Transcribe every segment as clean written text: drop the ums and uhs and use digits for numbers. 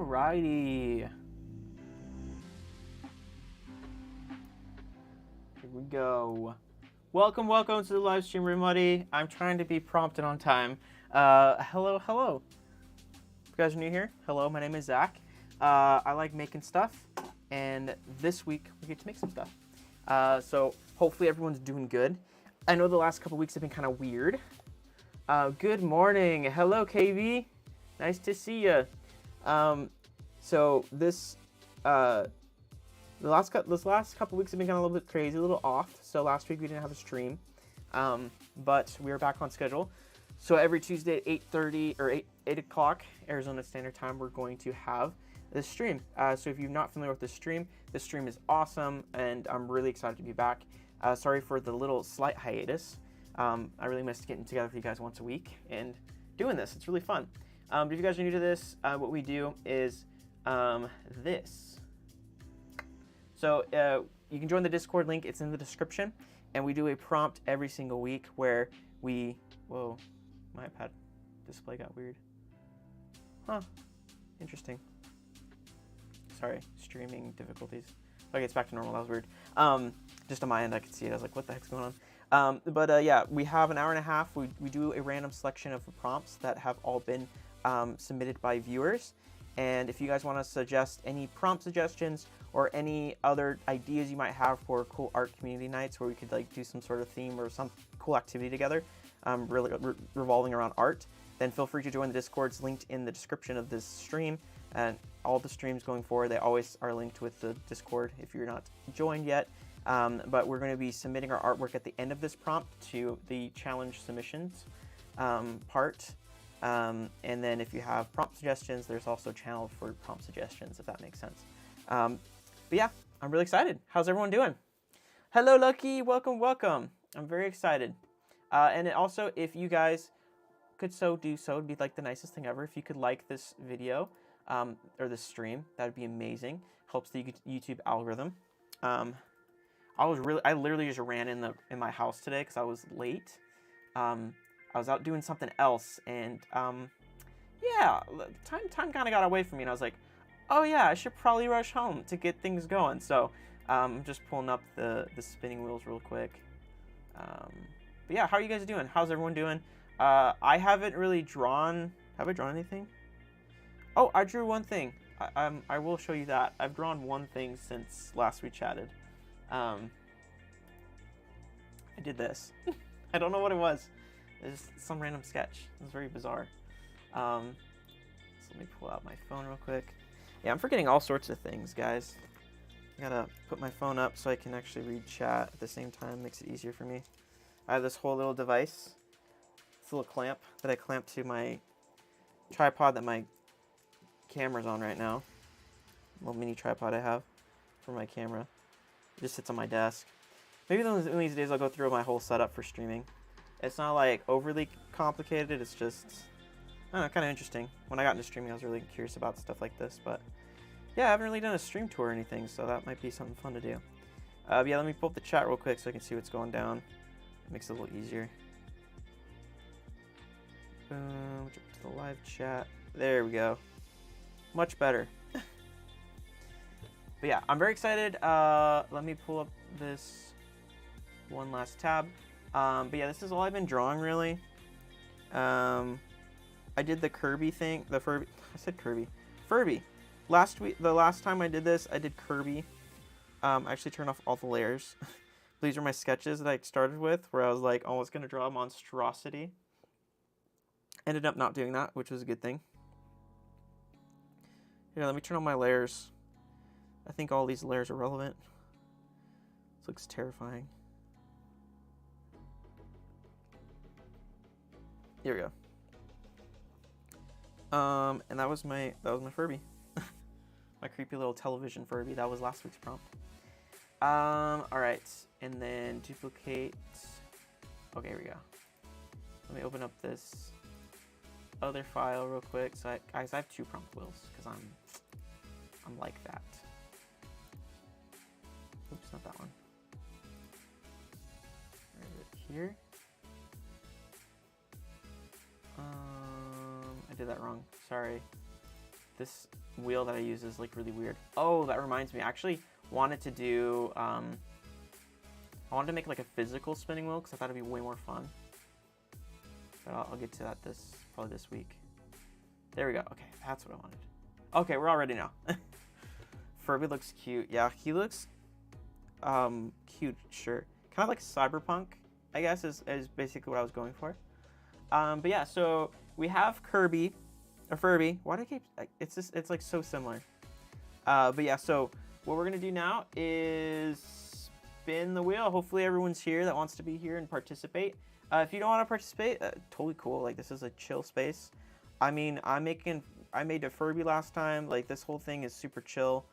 Alrighty. Here we go. Welcome to the live stream, everybody. I'm trying to be prompt and on time. Hello. If you guys are new here, hello, my name is Zach. I like making stuff, and this week we get to make some stuff. So hopefully everyone's doing good. I know the last couple weeks have been kind of weird. Good morning. Hello, KV. Nice to see you. So this last couple weeks have been kind of a little bit crazy, a little off. So last week we didn't have a stream, but we are back on schedule. So every Tuesday at 8:30 or 8 o'clock Arizona Standard Time, we're going to have this stream. So if you're not familiar with this stream is awesome, and I'm really excited to be back. Sorry for the little slight hiatus. I really missed getting together with you guys once a week and doing this. It's really fun. If you guys are new to this, what we do is this. So you can join the Discord link. It's in the description. And we do a prompt every single week where we... Whoa, my iPad display got weird. Huh, interesting. Sorry, streaming difficulties. Okay, it's back to normal. That was weird. Just on my end, I could see it. I was like, what the heck's going on? Yeah, we have an hour and a half. We do a random selection of prompts that have all been submitted by viewers. And if you guys want to suggest any prompt suggestions or any other ideas you might have for cool art community nights where we could like do some sort of theme or some cool activity together, really revolving around art, then feel free to join the Discords linked in the description of this stream. And all the streams going forward, they always are linked with the Discord if you're not joined yet. But we're going to be submitting our artwork at the end of this prompt to the challenge submissions part. And then if you have prompt suggestions, there's also a channel for prompt suggestions, if that makes sense. But yeah, I'm really excited. How's everyone doing? Hello, Lucky. Welcome. I'm very excited. And also, if you guys could do so, it'd be like the nicest thing ever. If you could like this video or this stream, that would be amazing. Helps the YouTube algorithm. I literally just ran in my house today because I was late. I was out doing something else, and yeah, time kind of got away from me, and I was like, oh yeah, I should probably rush home to get things going. So I'm just pulling up the spinning wheels real quick. But yeah, how are you guys doing? How's everyone doing? I haven't really drawn. Have I drawn anything? Oh, I drew one thing. I will show you that. I've drawn one thing since last we chatted. I did this. I don't know what it was. It's just some random sketch. It was very bizarre. So let me pull out my phone real quick. Yeah, I'm forgetting all sorts of things, guys. I gotta put my phone up so I can actually read chat at the same time. Makes it easier for me. I have this whole little device. This little clamp that I clamp to my tripod that my camera's on right now. Little mini tripod I have for my camera. It just sits on my desk. Maybe one of these days I'll go through my whole setup for streaming. It's not like overly complicated, it's just, I don't know, kind of interesting. When I got into streaming, I was really curious about stuff like this, but yeah, I haven't really done a stream tour or anything, so that might be something fun to do. Yeah, let me pull up the chat real quick so I can see what's going down. It makes it a little easier. Boom, jump to the live chat. There we go. Much better. But yeah, I'm very excited. Let me pull up this one last tab. But yeah, this is all I've been drawing, really. I did the Kirby thing, I said Kirby. Furby. The last time I did this, I did Kirby. I actually turned off all the layers. These are my sketches that I started with, where I was like, oh, I was going to draw a monstrosity. Ended up not doing that, which was a good thing. Here, let me turn on my layers. I think all these layers are relevant. This looks terrifying. Here we go. And that was my Furby. My creepy little television Furby. That was last week's prompt. Alright. And then duplicate. Okay, here we go. Let me open up this other file real quick. So guys, I have 2 prompt wheels because I'm like that. Oops, not that one. Where is it? Here. I did that wrong. Sorry. This wheel that I use is like really weird. Oh, that reminds me. I actually wanted to do, I wanted to make like a physical spinning wheel because I thought it'd be way more fun. But I'll get to that probably this week. There we go. Okay, that's what I wanted. Okay, we're all ready now. Furby looks cute. Yeah, he looks cute, sure. Kind of like cyberpunk, I guess, is basically what I was going for. But yeah, so we have Kirby, or Furby. Why do I keep, it's like so similar. But yeah, so what we're gonna do now is spin the wheel. Hopefully everyone's here that wants to be here and participate. If you don't want to participate, totally cool. Like, this is a chill space. I mean, I made a Furby last time. Like, this whole thing is super chill.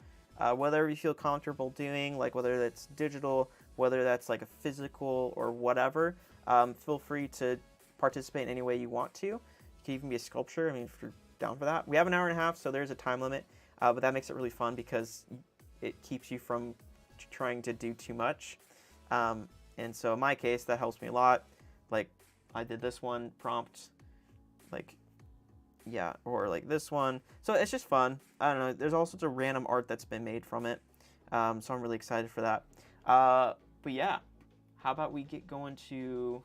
Whether you feel comfortable doing, like whether that's digital, whether that's like a physical or whatever, feel free to participate in any way you want to. It can even be a sculpture. I mean, if you're down for that. We have an hour and a half, so there's a time limit, but that makes it really fun because it keeps you from trying to do too much. And so in my case, that helps me a lot. Like, I did this one prompt, like, yeah, or like this one. So it's just fun. I don't know. There's all sorts of random art that's been made from it. So I'm really excited for that. But yeah, how about we get going to,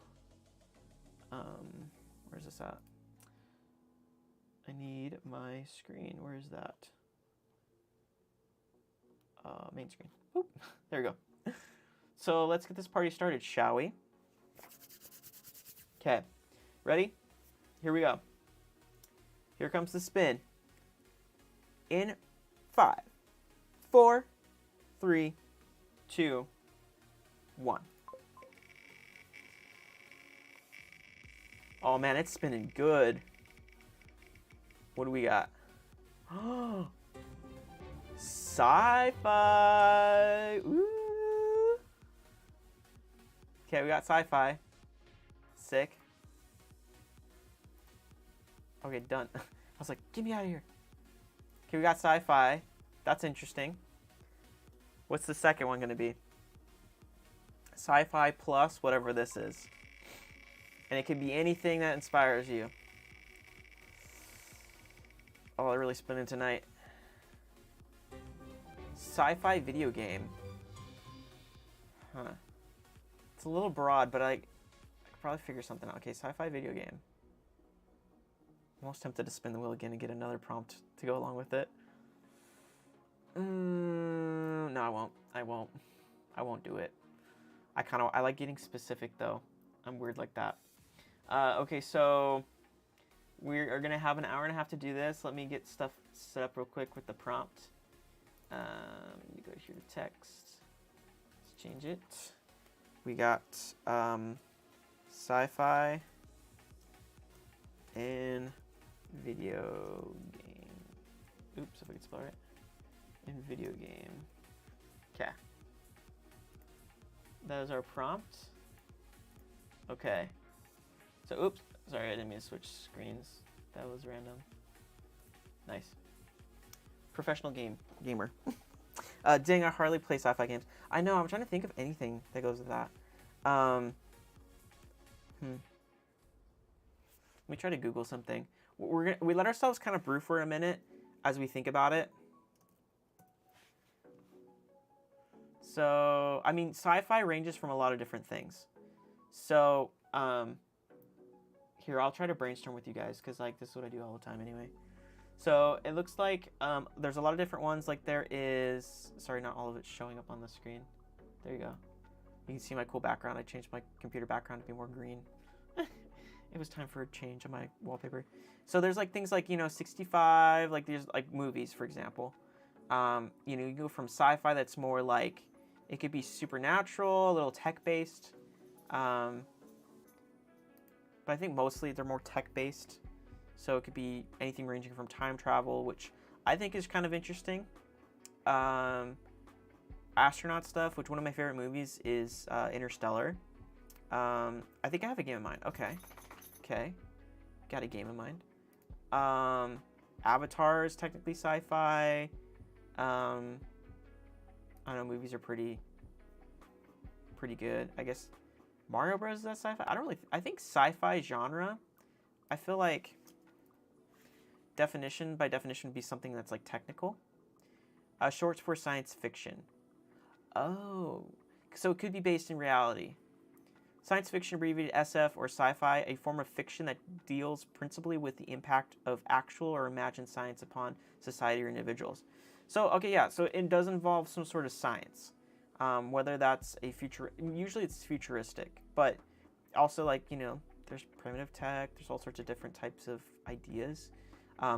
where's this at? I need my screen. Where is that? Main screen. Oop, there we go. So let's get this party started, shall we? Okay, ready? Here we go. Here comes the spin. In 5, 4, 3, 2, 1. Oh man, it's spinning good. What do we got? Oh, sci-fi. Ooh. Okay, we got sci-fi. Sick. Okay, done. I was like, get me out of here. Okay, we got sci-fi. That's interesting. What's the second one going to be? Sci-fi plus whatever this is. And it can be anything that inspires you. Oh, I'm really spinning tonight. Sci-fi video game. Huh. It's a little broad, but I could probably figure something out. Okay, sci-fi video game. I'm almost tempted to spin the wheel again and get another prompt to go along with it. No, I won't. I won't do it. I like getting specific though. I'm weird like that. Okay, so we are gonna have an hour and a half to do this. Let me get stuff set up real quick with the prompt. You go here to text. Let's change it. We got sci-fi and video game. Oops, if I could spell it. In video game. Okay. That is our prompt. Okay. So, oops. Sorry, I didn't mean to switch screens. That was random. Nice. Professional gamer. Dang, I hardly play sci-fi games. I know, I'm trying to think of anything that goes with that. Let me try to Google something. We let ourselves kind of brew for a minute as we think about it. So, I mean, sci-fi ranges from a lot of different things. So, here, I'll try to brainstorm with you guys because, like, this is what I do all the time anyway. So, it looks like there's a lot of different ones. Like, there is... Sorry, not all of it's showing up on the screen. There you go. You can see my cool background. I changed my computer background to be more green. It was time for a change on my wallpaper. So, there's, like, things like, you know, 65. Like, there's, like, movies, for example. You know, you go from sci-fi that's more, like... It could be supernatural, a little tech-based. But I think mostly they're more tech-based. So it could be anything ranging from time travel, which I think is kind of interesting. Astronaut stuff, which one of my favorite movies is Interstellar. I think I have a game in mind. Okay. Got a game in mind. Avatar is technically sci-fi. I don't know, movies are pretty good. I guess Mario Bros. Is that sci-fi? I think sci-fi genre, I feel like definition, by definition, would be something that's like technical. Short for science fiction. Oh, so it could be based in reality. Science fiction, abbreviated SF or sci-fi, a form of fiction that deals principally with the impact of actual or imagined science upon society or individuals. So, okay, yeah, so it does involve some sort of science. Whether that's a usually it's futuristic, but also, like, you know, there's primitive tech, there's all sorts of different types of ideas.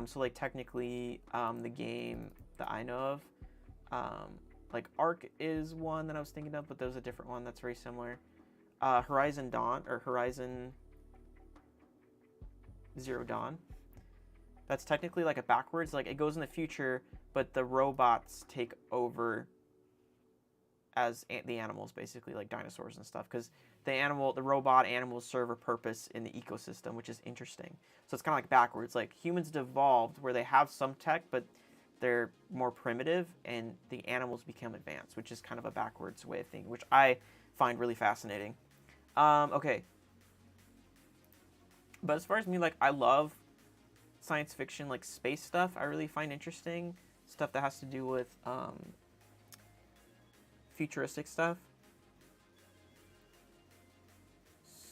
So, like, technically, the game that I know of, like, Ark is one that I was thinking of, but there's a different one that's very similar. Horizon Dawn, or Horizon Zero Dawn. That's technically like a backwards, like it goes in the future, but the robots take over as the animals, basically, like dinosaurs and stuff, because the robot animals serve a purpose in the ecosystem, which is interesting. So it's kind of like backwards, like humans devolved where they have some tech, but they're more primitive, and the animals become advanced, which is kind of a backwards way of thinking, which I find really fascinating. Okay. But as far as me, like, I love science fiction, like space stuff. I really find interesting stuff that has to do with futuristic stuff.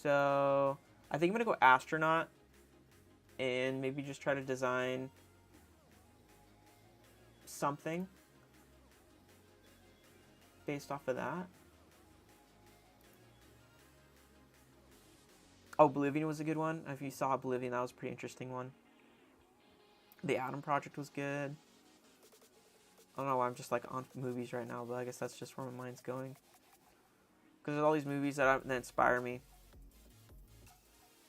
So I think I'm gonna go astronaut and maybe just try to design something based off of that. Oh, Oblivion was a good one. If you saw Oblivion, that was a pretty interesting one. The Atom Project was good. I don't know why I'm just like on movies right now, but I guess that's just where my mind's going. Because there's all these movies that inspire me.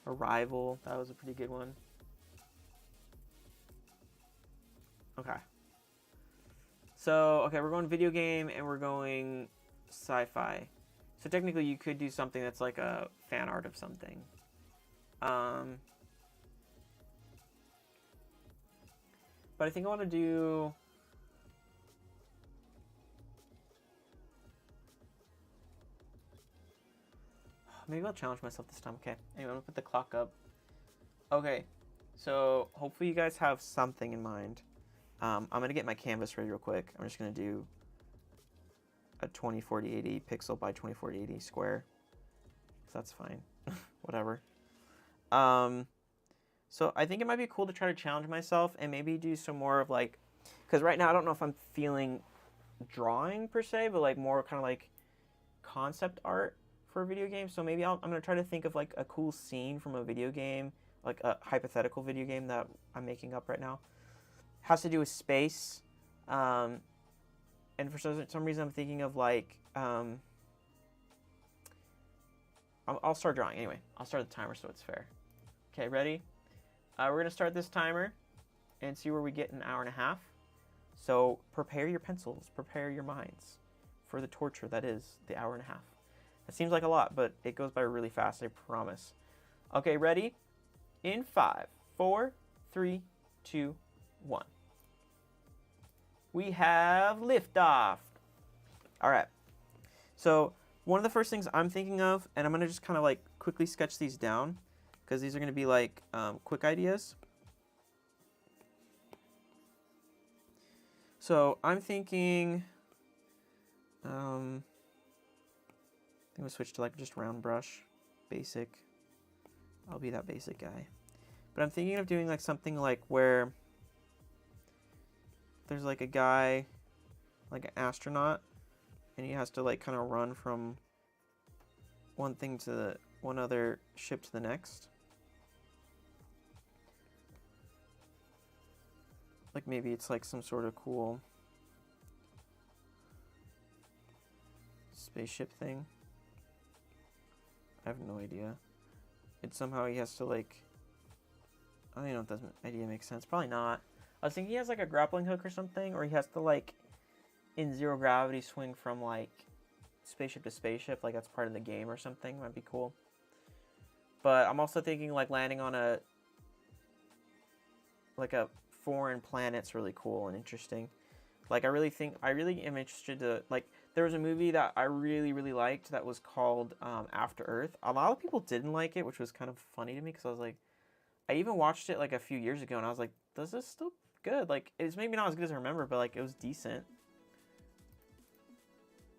Arrival, that was a pretty good one. Okay. So, okay, we're going video game and we're going sci-fi. So technically you could do something that's like a fan art of something. But I think I want to do... Maybe I'll challenge myself this time. Okay, anyway, I'm going to put the clock up. Okay, so hopefully you guys have something in mind. I'm going to get my canvas ready real quick. I'm just going to do a 2040-80 pixel by 2040-80 square. So that's fine. Whatever. So I think it might be cool to try to challenge myself and maybe do some more of like, because right now I don't know if I'm feeling drawing per se, but like more kind of like concept art for a video game. So maybe I'm going to try to think of like a cool scene from a video game, like a hypothetical video game that I'm making up right now. Has to do with space. And for some reason I'm thinking of like, I'll start drawing anyway. I'll start the timer so it's fair. Okay, ready? We're going to start this timer and see where we get in an hour and a half. So prepare your pencils, prepare your minds for the torture that is the hour and a half. It seems like a lot, but it goes by really fast, I promise. Okay, ready? In 5, 4, 3, 2, 1. We have liftoff. All right. So one of the first things I'm thinking of, and I'm going to just kind of like quickly sketch these down, because these are going to be like quick ideas. So I'm thinking, I'm going to switch to like just round brush, basic. I'll be that basic guy. But I'm thinking of doing like something like where there's like a guy, like an astronaut, and he has to like kind of run from one thing to one other ship to the next. Like maybe it's like some sort of cool spaceship thing. I have no idea. It's somehow he has to like, I don't know if that idea makes sense. Probably not. I was thinking he has like a grappling hook or something, or he has to like in zero gravity swing from like spaceship to spaceship, like that's part of the game or something. Might be cool. But I'm also thinking like landing on a foreign planet's really cool and interesting. Like I really am interested to, like, there was a movie that I really liked that was called After Earth. A lot of people didn't like it, which was kind of funny to me because I was like, I even watched it like a few years ago and I was like, this is still good. Like, it's maybe not as good as I remember, but like it was decent.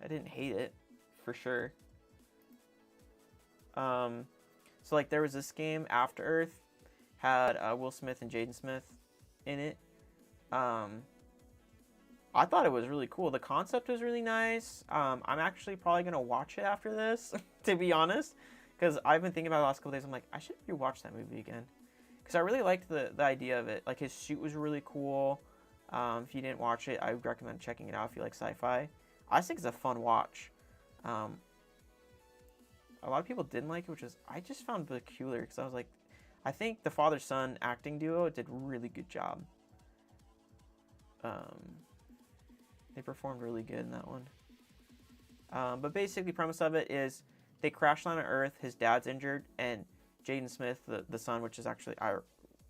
I didn't hate it, for sure. So like there was this game, After Earth, had Will Smith and Jaden Smith in it. I thought it was really cool. The concept was really nice. I'm actually probably gonna watch it after this, to be honest, because I've been thinking about it the last couple days. I'm like, I should rewatch that movie again, because I really liked the idea of it. Like his suit was really cool. If you didn't watch it, I would recommend checking it out if you like sci-fi. I think it's a fun watch. A lot of people didn't like it, which is I just found peculiar because I was like, I think the father-son acting duo did a really good job. They performed really good in that one. But basically, the premise of it is they crash land on Earth. His dad's injured, and Jaden Smith, the son, which is actually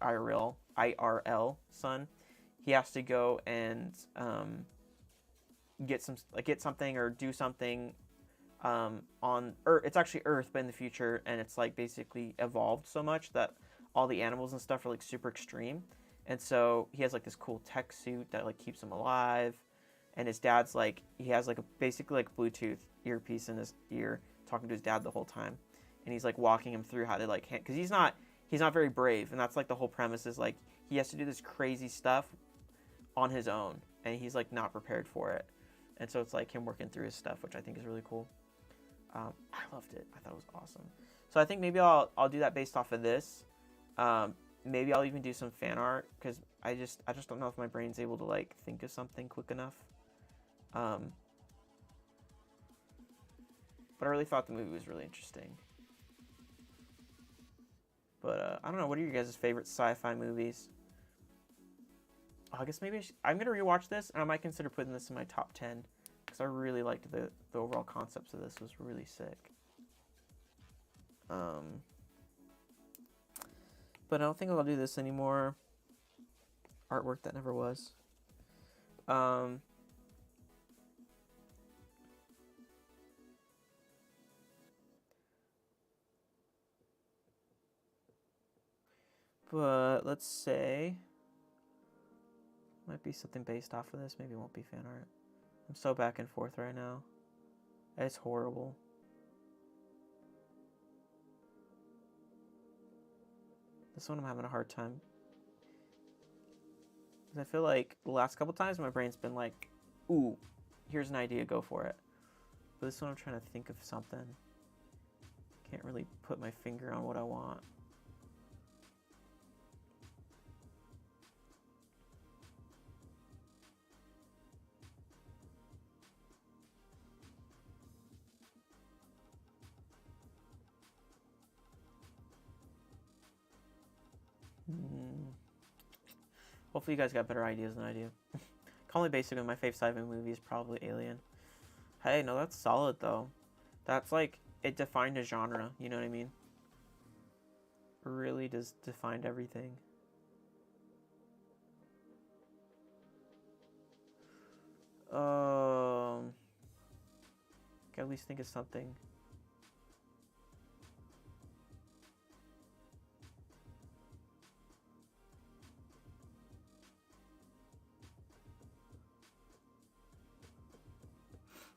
IRL son, he has to go and get something or do something on Earth. It's actually Earth, but in the future, and it's like basically evolved so much that all the animals and stuff are like super extreme, and so he has like this cool tech suit that like keeps him alive, and his dad's like he has like basically like Bluetooth earpiece in his ear talking to his dad the whole time, and he's like walking him through how to like because he's not very brave, and that's like the whole premise is like he has to do this crazy stuff on his own, and he's like not prepared for it, and so it's like him working through his stuff, which I think is really cool. I loved it. I thought it was awesome. So I think maybe I'll do that based off of this. Maybe I'll even do some fan art because I just don't know if my brain's able to like think of something quick enough. But I really thought the movie was really interesting. But I don't know. What are your guys' favorite sci-fi movies? Oh, I guess maybe I'm gonna rewatch this, and I might consider putting this in my top 10 because I really liked the overall concepts of this. Was really sick. But I don't think I'll do this anymore. Artwork that never was. But let's say might be something based off of this. Maybe it won't be fan art. I'm so back and forth right now. It's horrible. This one I'm having a hard time. Because I feel like the last couple times my brain's been like, ooh, here's an idea, go for it. But this one I'm trying to think of something. Can't really put my finger on what I want. Hopefully you guys got better ideas than I do. Call me basically my favorite sci-fi movie is probably Alien. Hey, no, that's solid though. That's like, it defined a genre, you know what I mean? It really does define everything. Can at least think of something.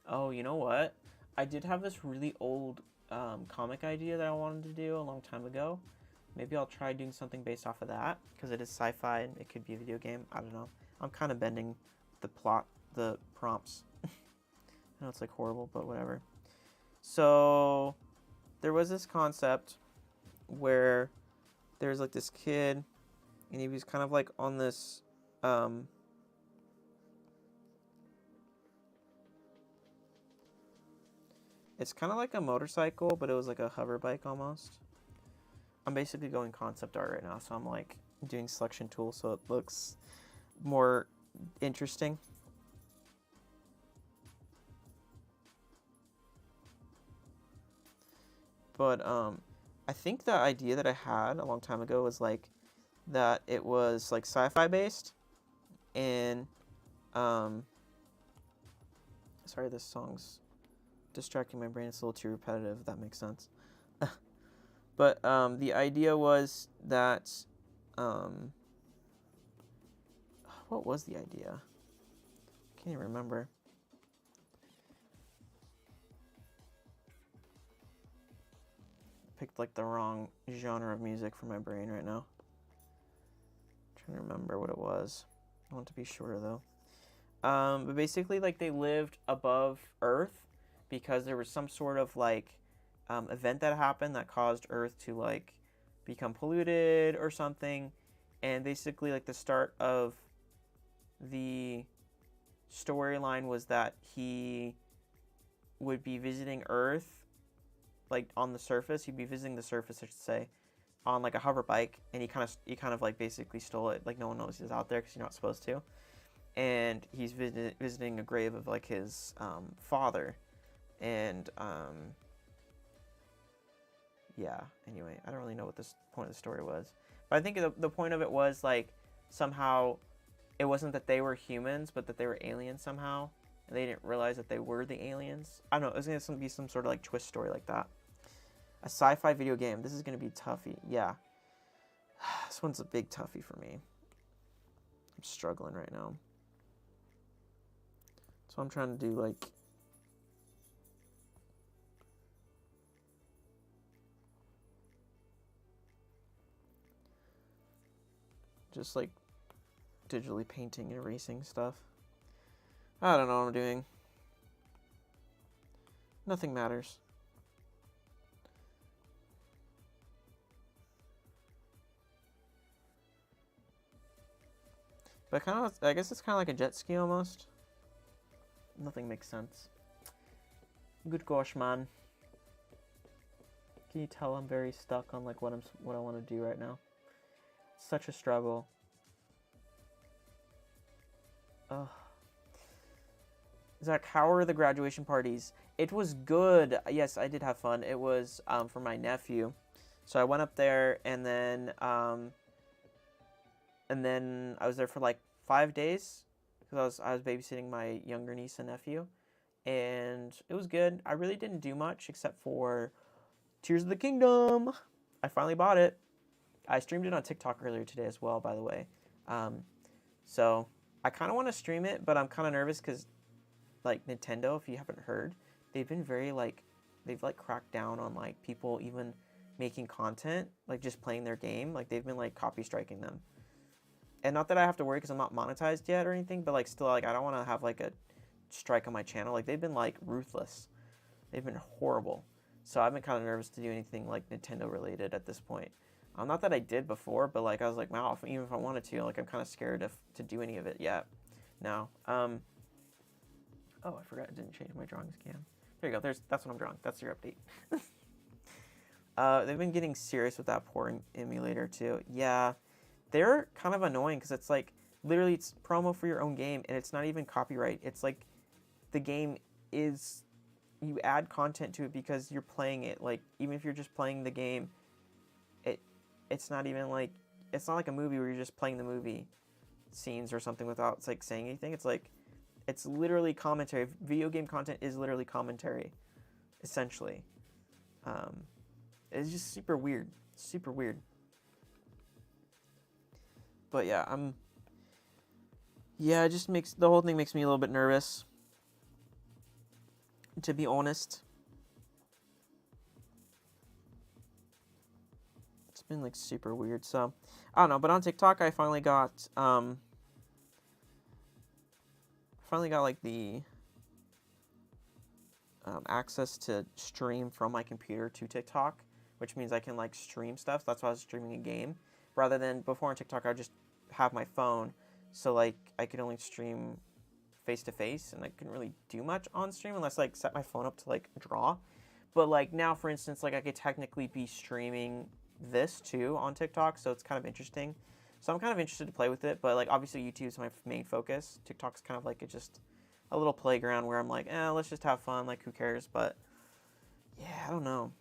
Oh, you know what? I did have this really old comic idea that I wanted to do a long time ago. Maybe I'll try doing something based off of that, because it is sci-fi and it could be a video game. I don't know. I'm kind of bending the prompts. I know it's like horrible, but whatever. So there was this concept where there's like this kid, and he was kind of like on this it's kind of like a motorcycle, but it was like a hover bike almost. I'm basically going concept art right now, so I'm like doing selection tools so it looks more interesting. But I think the idea that I had a long time ago was like that it was like sci-fi based, and sorry, this song's distracting my brain. It's a little too repetitive, if that makes sense. But the idea was that What was the idea? Can't even remember. Picked like the wrong genre of music for my brain right now. Trying to remember what it was. I want to be sure though. But basically, like, they lived above Earth because there was some sort of like event that happened that caused Earth to like become polluted or something, and basically like the start of the storyline was that he would be visiting Earth, like on the surface. He'd be visiting the surface, I should say, on like a hover bike, and he kind of like basically stole it. Like no one knows he's out there because you're not supposed to. And he's visiting a grave of like his father, and yeah. Anyway, I don't really know what this point of the story was, but I think the point of it was like somehow it wasn't that they were humans, but that they were aliens somehow, and they didn't realize that they were the aliens. I don't know. It was gonna be some sort of like twist story like that. A sci-fi video game. This is gonna be toughy. Yeah, this one's a big toughie for me. I'm struggling right now. So I'm trying to do like just like digitally painting and erasing stuff. I don't know what I'm doing. Nothing matters. But kind of, I guess it's kind of like a jet ski almost. Nothing makes sense. Good gosh, man. Can you tell I'm very stuck on like what I want to do right now? Such a struggle. Ugh. Zach, how were the graduation parties? It was good. Yes, I did have fun. It was for my nephew. So I went up there, and then I was there for like 5 days because I was babysitting my younger niece and nephew, and it was good. I really didn't do much except for Tears of the Kingdom. I finally bought it. I streamed it on TikTok earlier today as well, by the way. So I kind of want to stream it, but I'm kind of nervous because, like, Nintendo, if you haven't heard, they've been very like, they've like cracked down on like people even making content, like just playing their game. Like they've been like copy striking them. And not that I have to worry because I'm not monetized yet or anything, but like still, like I don't want to have like a strike on my channel. Like they've been like ruthless. They've been horrible. So I've been kind of nervous to do anything like Nintendo related at this point. Not that I did before, but like I was like, wow, even if I wanted to, like I'm kind of scared to do any of it yet. Now, oh, I forgot I didn't change my drawings cam. There you go. That's what I'm drawing. That's your update. They've been getting serious with that porn emulator too. Yeah, they're kind of annoying because it's like literally it's promo for your own game and it's not even copyright. It's like the game is, you add content to it because you're playing it. Like even if you're just playing the game, it's not even like, it's not like a movie where you're just playing the movie scenes or something without like saying anything. It's like, it's literally commentary. Video game content is literally commentary, essentially. It's just super weird. Super weird. But yeah, it just makes, the whole thing makes me a little bit nervous, to be honest. It's been like super weird. So, I don't know, but on TikTok I finally got like the access to stream from my computer to TikTok, which means I can like stream stuff. That's why I was streaming a game, rather than before on TikTok I would just have my phone, so like I could only stream face to face and I couldn't really do much on stream unless like set my phone up to like draw. But like now, for instance, like I could technically be streaming this too on TikTok, so it's kind of interesting. So I'm kind of interested to play with it, but like obviously YouTube is my main focus. TikTok's kind of like it's just a little playground where I'm like, let's just have fun, like who cares? But yeah, I don't know.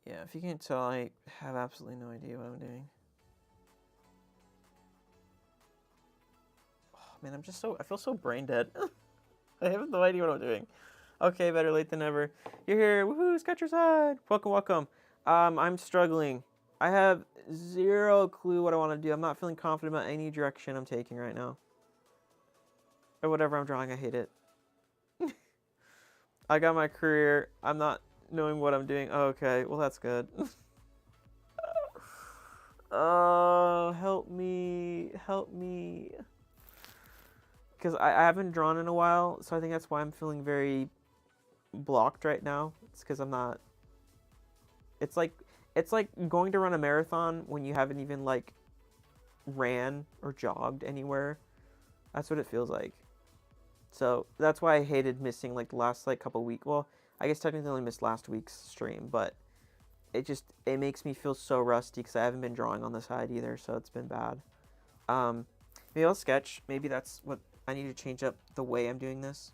Yeah, if you can't tell, I have absolutely no idea what I'm doing. Oh, man, I feel so brain dead. I have no idea what I'm doing. Okay, better late than never. You're here. Woohoo, Sketcher side. Welcome, welcome. I'm struggling. I have zero clue what I want to do. I'm not feeling confident about any direction I'm taking right now. Or whatever I'm drawing, I hate it. I got my career. I'm not knowing what I'm doing. Okay, well, that's good. Oh, help me. Help me. Because I haven't drawn in a while, so I think that's why I'm feeling very blocked right now. It's because I'm not... It's like going to run a marathon when you haven't even, like, ran or jogged anywhere. That's what it feels like. So that's why I hated missing, like, the last, like, couple weeks. Well, I guess technically I only missed last week's stream, but it makes me feel so rusty because I haven't been drawing on the side either, so it's been bad. Maybe I'll sketch. Maybe that's what I need to change up the way I'm doing this.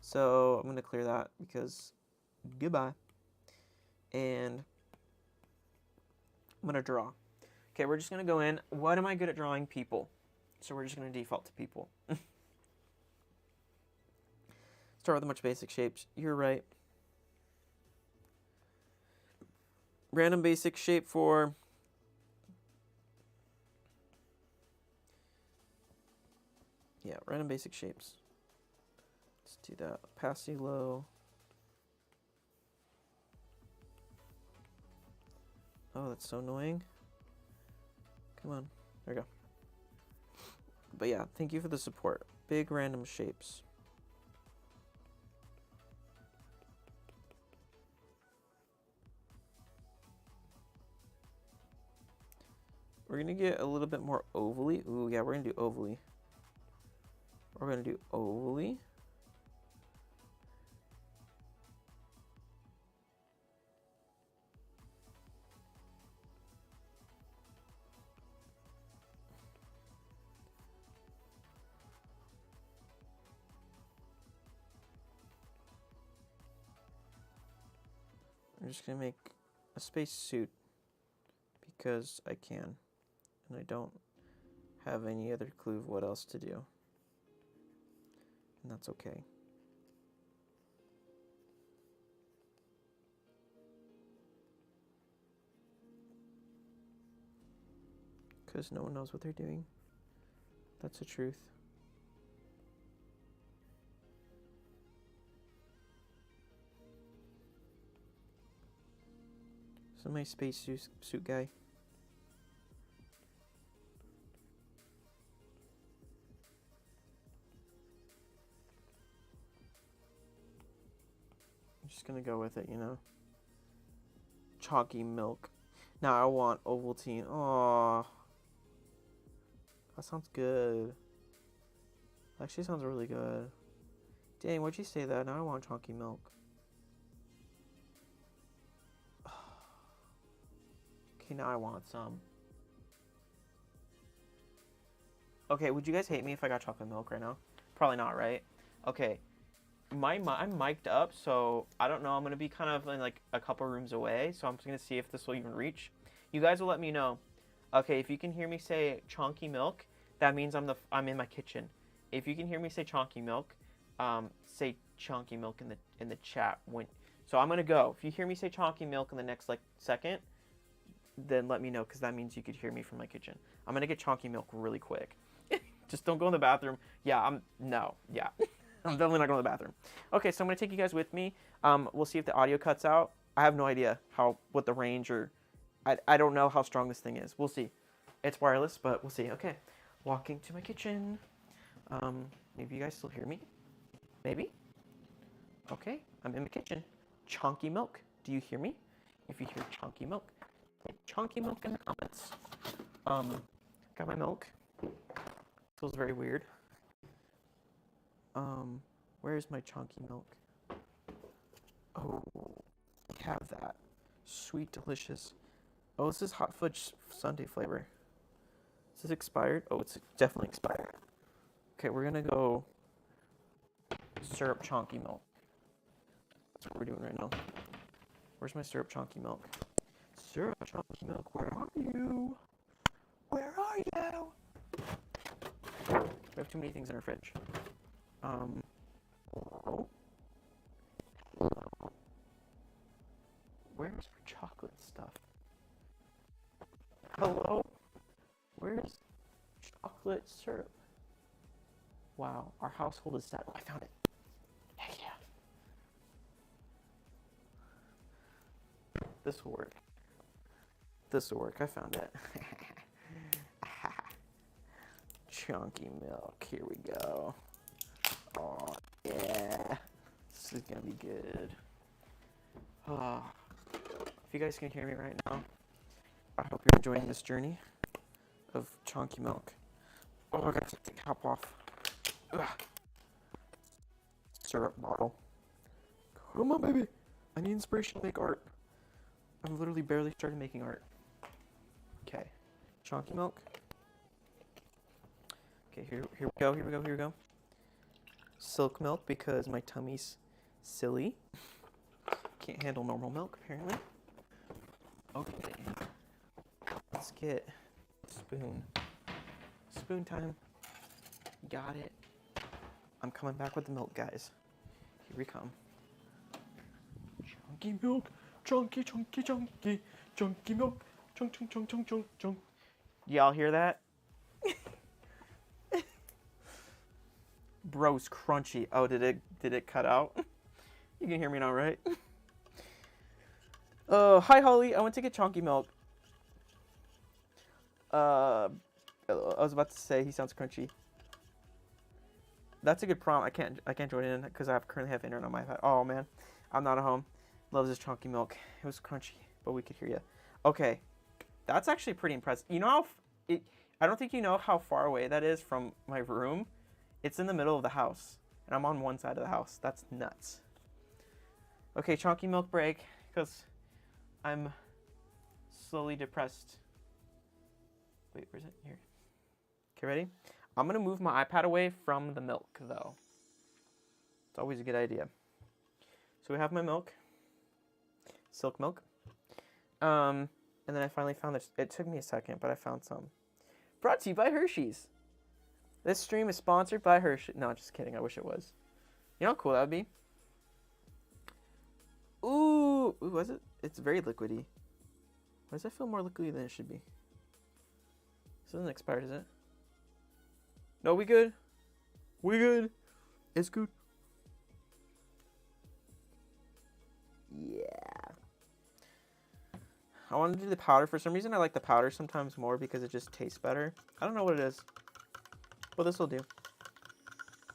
So I'm going to clear that because goodbye. And I'm going to draw. Okay, we're just going to go in. What am I good at drawing? People. So we're just going to default to people. Start with a bunch of basic shapes. You're right. Random basic shape for... Yeah, random basic shapes. Let's do that. Opacity low. Oh, that's so annoying. Come on. There we go. But yeah, thank you for the support. Big random shapes. We're going to get a little bit more ovally. Ooh, yeah, we're going to do ovally. We're going to do ovally. I'm just going to make a space suit because I can. And I don't have any other clue of what else to do. And that's okay. Because no one knows what they're doing. That's the truth. So my space suit guy. I'm just gonna go with it, you know. Chalky milk. Now I want Ovaltine. Oh, that sounds good. Actually, sounds really good. Dang, why'd you say that? Now I want chalky milk. Okay, now I want some. Okay, would you guys hate me if I got chocolate milk right now? Probably not, right? Okay. I'm mic'd up, so I don't know. I'm going to be kind of in like a couple rooms away, so I'm just going to see if this will even reach. You guys will let me know. Okay, if you can hear me say chonky milk, that means I'm in my kitchen. If you can hear me say chonky milk, say chonky milk in the chat. So I'm going to go. If you hear me say chonky milk in the next like second, then let me know, because that means you could hear me from my kitchen. I'm going to get chonky milk really quick. Just don't go in the bathroom. Yeah, I'm definitely not going to the bathroom. Okay, so I'm going to take you guys with me. We'll see if the audio cuts out. I have no idea what the range or... I don't know how strong this thing is. We'll see. It's wireless, but we'll see. Okay, walking to my kitchen. Maybe you guys still hear me? Maybe? Okay, I'm in the kitchen. Chonky milk. Do you hear me? If you hear chonky milk, put chonky milk in the comments. Got my milk. Feels very weird. Where's my chunky milk? Oh, we have that. Sweet, delicious. Oh, this is hot fudge sundae flavor. Is this expired? Oh, it's definitely expired. Okay, we're gonna go syrup chunky milk. That's what we're doing right now. Where's my syrup chunky milk? Syrup chunky milk, where are you? Where are you? We have too many things in our fridge. Hello? Where's our chocolate stuff? Hello? Where's chocolate syrup? Wow, our household is set. Oh, I found it. Heck yeah. This will work. This will work. I found it. Chunky milk. Here we go. Oh, yeah. This is going to be good. Oh. If you guys can hear me right now, I hope you're enjoying this journey of chunky milk. Oh, I got to take the cap off. Ugh. Syrup bottle. Come on, baby. I need inspiration to make art. I'm literally barely started making art. Okay. Chunky milk. Okay, here we go. Silk milk because my tummy's silly. Can't handle normal milk, apparently. Okay. Let's get a spoon. Spoon time. Got it. I'm coming back with the milk, guys. Here we come. Chunky milk. Chunky milk. Chunk. Y'all hear that? Bro's crunchy. Oh, did it cut out? You can hear me now, right? Hi Holly. I went to get chunky milk. I was about to say he sounds crunchy. That's a good prompt. I can't join in because I currently have internet on my iPad. Oh man, I'm not at home. Loves his chunky milk. It was crunchy, but we could hear you. Okay, that's actually pretty impressive. You know how I don't think you know how far away that is from my room. It's in the middle of the house, and I'm on one side of the house. That's nuts. Okay, chunky milk break because I'm slowly depressed. Wait, where's it? Here. Okay, ready? I'm gonna move my iPad away from the milk, though. It's always a good idea. So we have my milk, silk milk. And then I finally found this. It took me a second, but I found some. Brought to you by Hershey's. This stream is sponsored by Hershey. No, just kidding. I wish it was. You know how cool that would be? Ooh, was it? It's very liquidy. Why does it feel more liquidy than it should be? This isn't expired, is it? No, we good. We good. It's good. Yeah. I want to do the powder. For some reason, I like the powder sometimes more because it just tastes better. I don't know what it is. But this will do.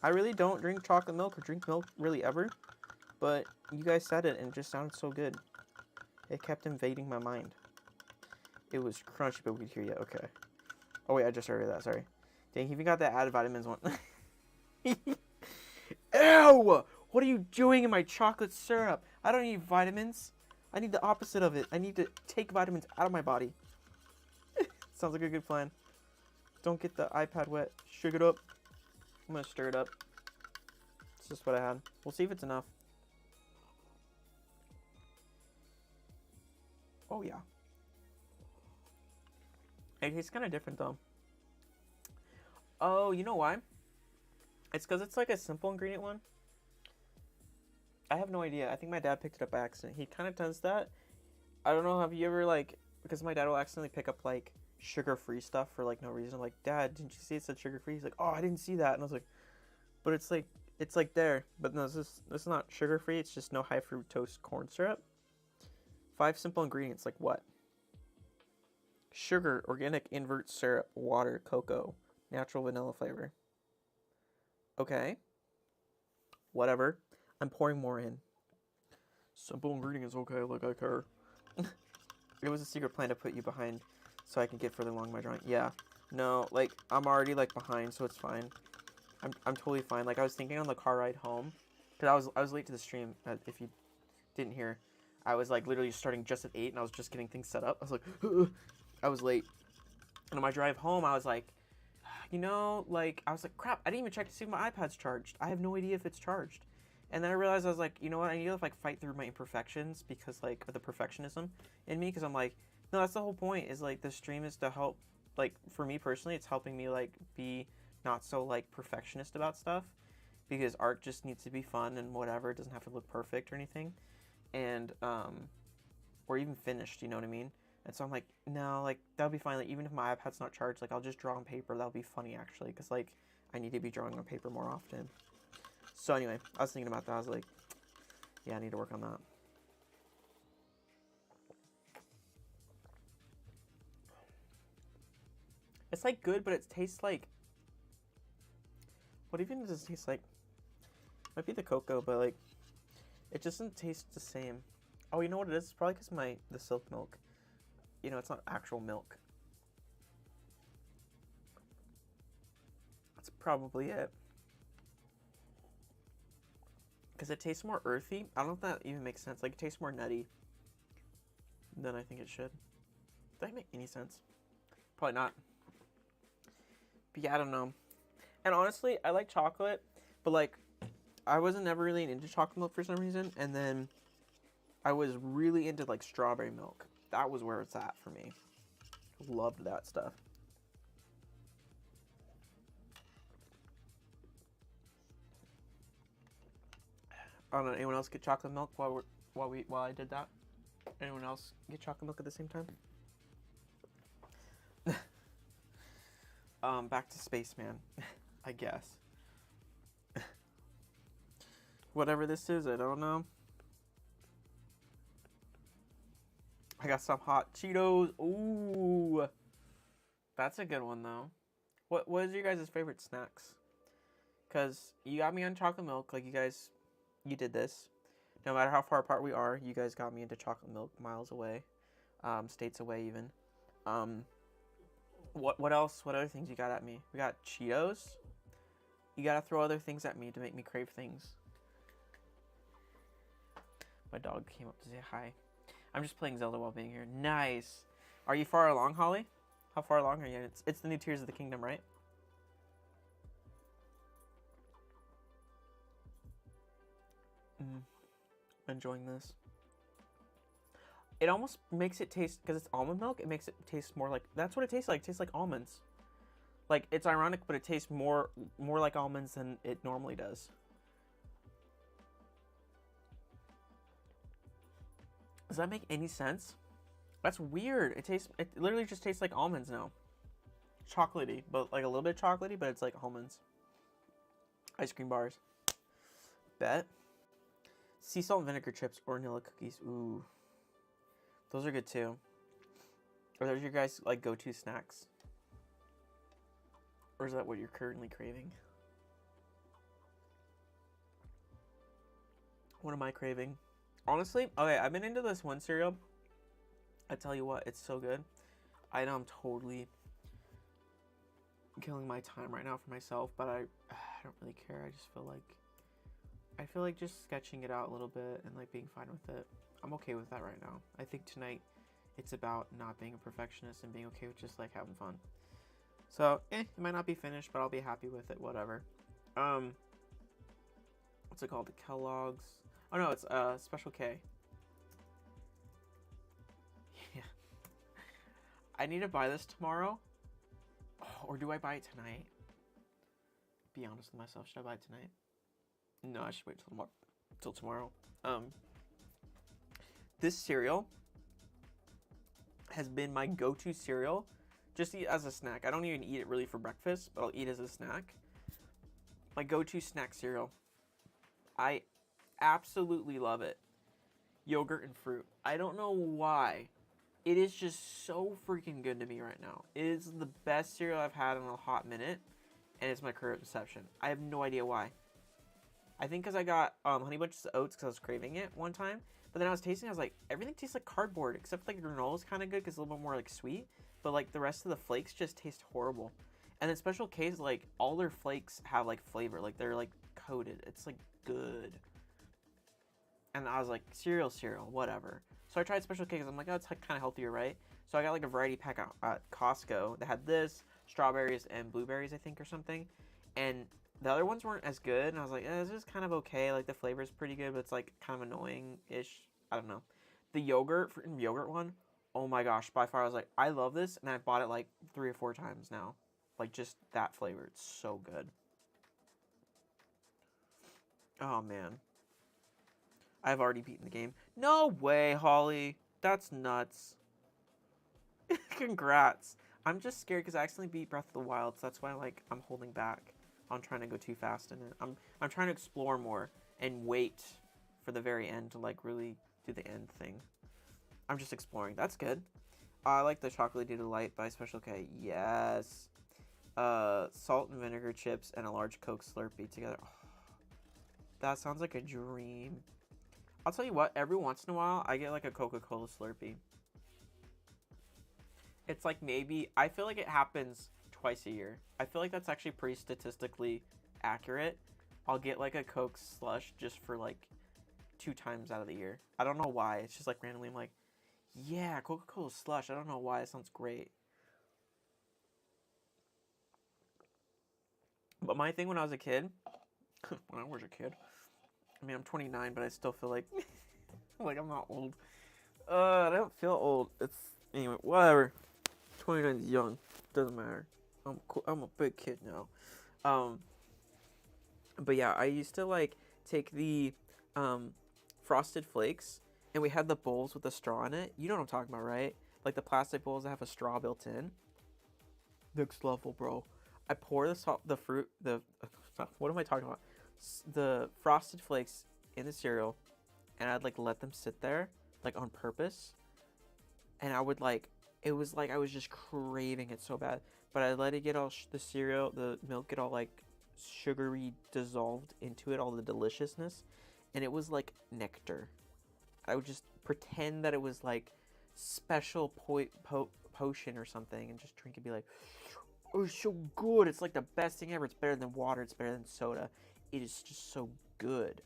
I really don't drink chocolate milk or drink milk really ever. But you guys said it and it just sounded so good. It kept invading my mind. It was crunchy, but we could hear you. Okay. Oh, wait, I just heard that. Sorry. Dang, he even got that added vitamins one. Ew! What are you doing in my chocolate syrup? I don't need vitamins. I need the opposite of it. I need to take vitamins out of my body. Sounds like a good plan. Don't get the iPad wet. Sugar it up. I'm going to stir it up. It's just what I had. We'll see if it's enough. Oh, yeah. It tastes kind of different, though. Oh, you know why? It's because it's like a simple ingredient one. I have no idea. I think my dad picked it up by accident. He kind of does that. I don't know. Have you ever, like... Because my dad will accidentally pick up, like, sugar-free stuff for, like, no reason. I'm like, Dad, didn't you see it said sugar-free? He's like, oh, I didn't see that. And I was like... But it's like there. But no, this is not sugar-free. It's just no high fructose corn syrup. 5 simple ingredients. Like what? Sugar, organic invert syrup, water, cocoa, natural vanilla flavor. Okay. Whatever. I'm pouring more in. Simple ingredients, okay, like I care. It was a secret plan to put you behind so I can get further along my drawing. Yeah. No, like, I'm already, like, behind, so it's fine. I'm totally fine. Like, I was thinking on the car ride home, because I was late to the stream, if you didn't hear. I was, like, literally starting just at 8, and I was just getting things set up. I was like, I was late. And on my drive home, I was like, you know, like, I was like, crap, I didn't even check to see if my iPad's charged. I have no idea if it's charged. And then I realized I was like, you know what? I need to like fight through my imperfections because like the perfectionism in me. Because I'm like, no, that's the whole point. Is like the stream is to help. Like for me personally, it's helping me like be not so like perfectionist about stuff. Because art just needs to be fun and whatever. It doesn't have to look perfect or anything. And or even finished. You know what I mean? And so I'm like, no, like that'll be fine. Like even if my iPad's not charged, like I'll just draw on paper. That'll be funny actually. Because like I need to be drawing on paper more often. So anyway, I was thinking about that. I was like, yeah, I need to work on that. It's like good, but it tastes like, what even does it taste like? Might be the cocoa, but like, it just doesn't taste the same. Oh, you know what it is? It's probably because the silk milk. You know, it's not actual milk. That's probably it. Because it tastes more earthy. I don't know if that even makes sense. Like, it tastes more nutty than I think it should. Does that make any sense? Probably not. But yeah, I don't know. And honestly, I like chocolate, but like, I wasn't never really into chocolate milk for some reason. And then I was really into like strawberry milk. That was where it's at for me. Loved that stuff. I don't know. Anyone else get chocolate milk while I did that? Anyone else get chocolate milk at the same time? Back to Spaceman, I guess. Whatever this is, I don't know. I got some hot Cheetos. Ooh, that's a good one though. What is your guys' favorite snacks? Cause you got me on chocolate milk, like you did this. No matter how far apart we are, you guys got me into chocolate milk miles away, states away even. What else? What other things you got at me? We got Cheetos. You gotta throw other things at me to make me crave things. My dog came up to say hi. I'm just playing Zelda while being here. Nice. Are you far along, Holly? How far along are you? It's the new Tears of the Kingdom, right? Enjoying this. It almost makes it taste, because it's almond milk, it makes it taste more like, that's what it tastes like. It tastes like almonds. Like, it's ironic, but it tastes more like almonds than it normally does. Does that make any sense? That's weird. It literally just tastes like almonds now. Chocolatey, but like a little bit chocolatey, but it's like almonds. Ice cream bars. Bet. Sea salt and vinegar chips or vanilla cookies. Ooh. Those are good too. Are those your guys' like go-to snacks? Or is that what you're currently craving? What am I craving? Honestly, okay, I've been into this one cereal. I tell you what, it's so good. I know I'm totally killing my time right now for myself, but I don't really care. I feel like just sketching it out a little bit and like being fine with it. I'm okay with that right now. I think tonight it's about not being a perfectionist and being okay with just like having fun. So, it might not be finished, but I'll be happy with it, whatever. What's it called? The Kellogg's. Oh no, it's Special K. Yeah. I need to buy this tomorrow. Oh, or do I buy it tonight? Be honest with myself, should I buy it tonight? No, I should wait till tomorrow. This cereal has been my go-to cereal. Just eat as a snack. I don't even eat it really for breakfast, but I'll eat it as a snack. My go-to snack cereal. I absolutely love it. Yogurt and fruit. I don't know why. It is just so freaking good to me right now. It is the best cereal I've had in a hot minute, and it's my current obsession. I have no idea why. I think because I got Honey Bunches of Oats because I was craving it one time. But then I was tasting, I was like, everything tastes like cardboard, except like granola is kind of good because it's a little bit more like sweet. But like the rest of the flakes just taste horrible. And then Special K's, like all their flakes have like flavor, like they're like coated. It's like good. And I was like, cereal, whatever. So I tried Special K because I'm like, oh, it's kind of healthier, right? So I got like a variety pack at Costco that had this, strawberries and blueberries, I think, or something. And The other ones weren't as good, and I was like, this is kind of okay. Like, the flavor's pretty good, but it's, like, kind of annoying-ish. I don't know. The freaking yogurt one, oh my gosh, by far, I was like, I love this, and I bought it, like, 3 or 4 times now. Like, just that flavor. It's so good. Oh, man. I've already beaten the game. No way, Holly. That's nuts. Congrats. I'm just scared because I accidentally beat Breath of the Wild, so that's why, like, I'm holding back on trying to go too fast in it. I'm trying to explore more and wait for the very end to, like, really do the end thing. I'm just exploring. That's good. I like the chocolate delight by Special K. Yes. Salt and vinegar chips and a large Coke Slurpee together. Oh, that sounds like a dream. I'll tell you what, every once in a while, I get like a Coca-Cola Slurpee. It's like maybe, I feel like it happens twice a year. I feel like that's actually pretty statistically accurate. I'll get like a Coke slush just for like 2 times out of the year. I don't know why. It's just like randomly I'm like, yeah, Coca-Cola slush. I don't know why. It sounds great. But my thing when I was a kid, when I was a kid, I mean, I'm 29, but I still feel like, like I'm not old. I don't feel old. Anyway, whatever. 29 is young. Doesn't matter. I'm a big kid now. But yeah, I used to like take the Frosted Flakes, and we had the bowls with the straw in it. You know what I'm talking about, right? Like the plastic bowls that have a straw built in. Next level, bro. I pour what am I talking about? The Frosted Flakes in the cereal, and I'd like let them sit there, like on purpose. And I would like, it was like I was just craving it so bad. But I let it get all, the milk get all like sugary dissolved into it, all the deliciousness. And it was like nectar. I would just pretend that it was like special potion or something and just drink and be like, oh, it's so good. It's like the best thing ever. It's better than water. It's better than soda. It is just so good.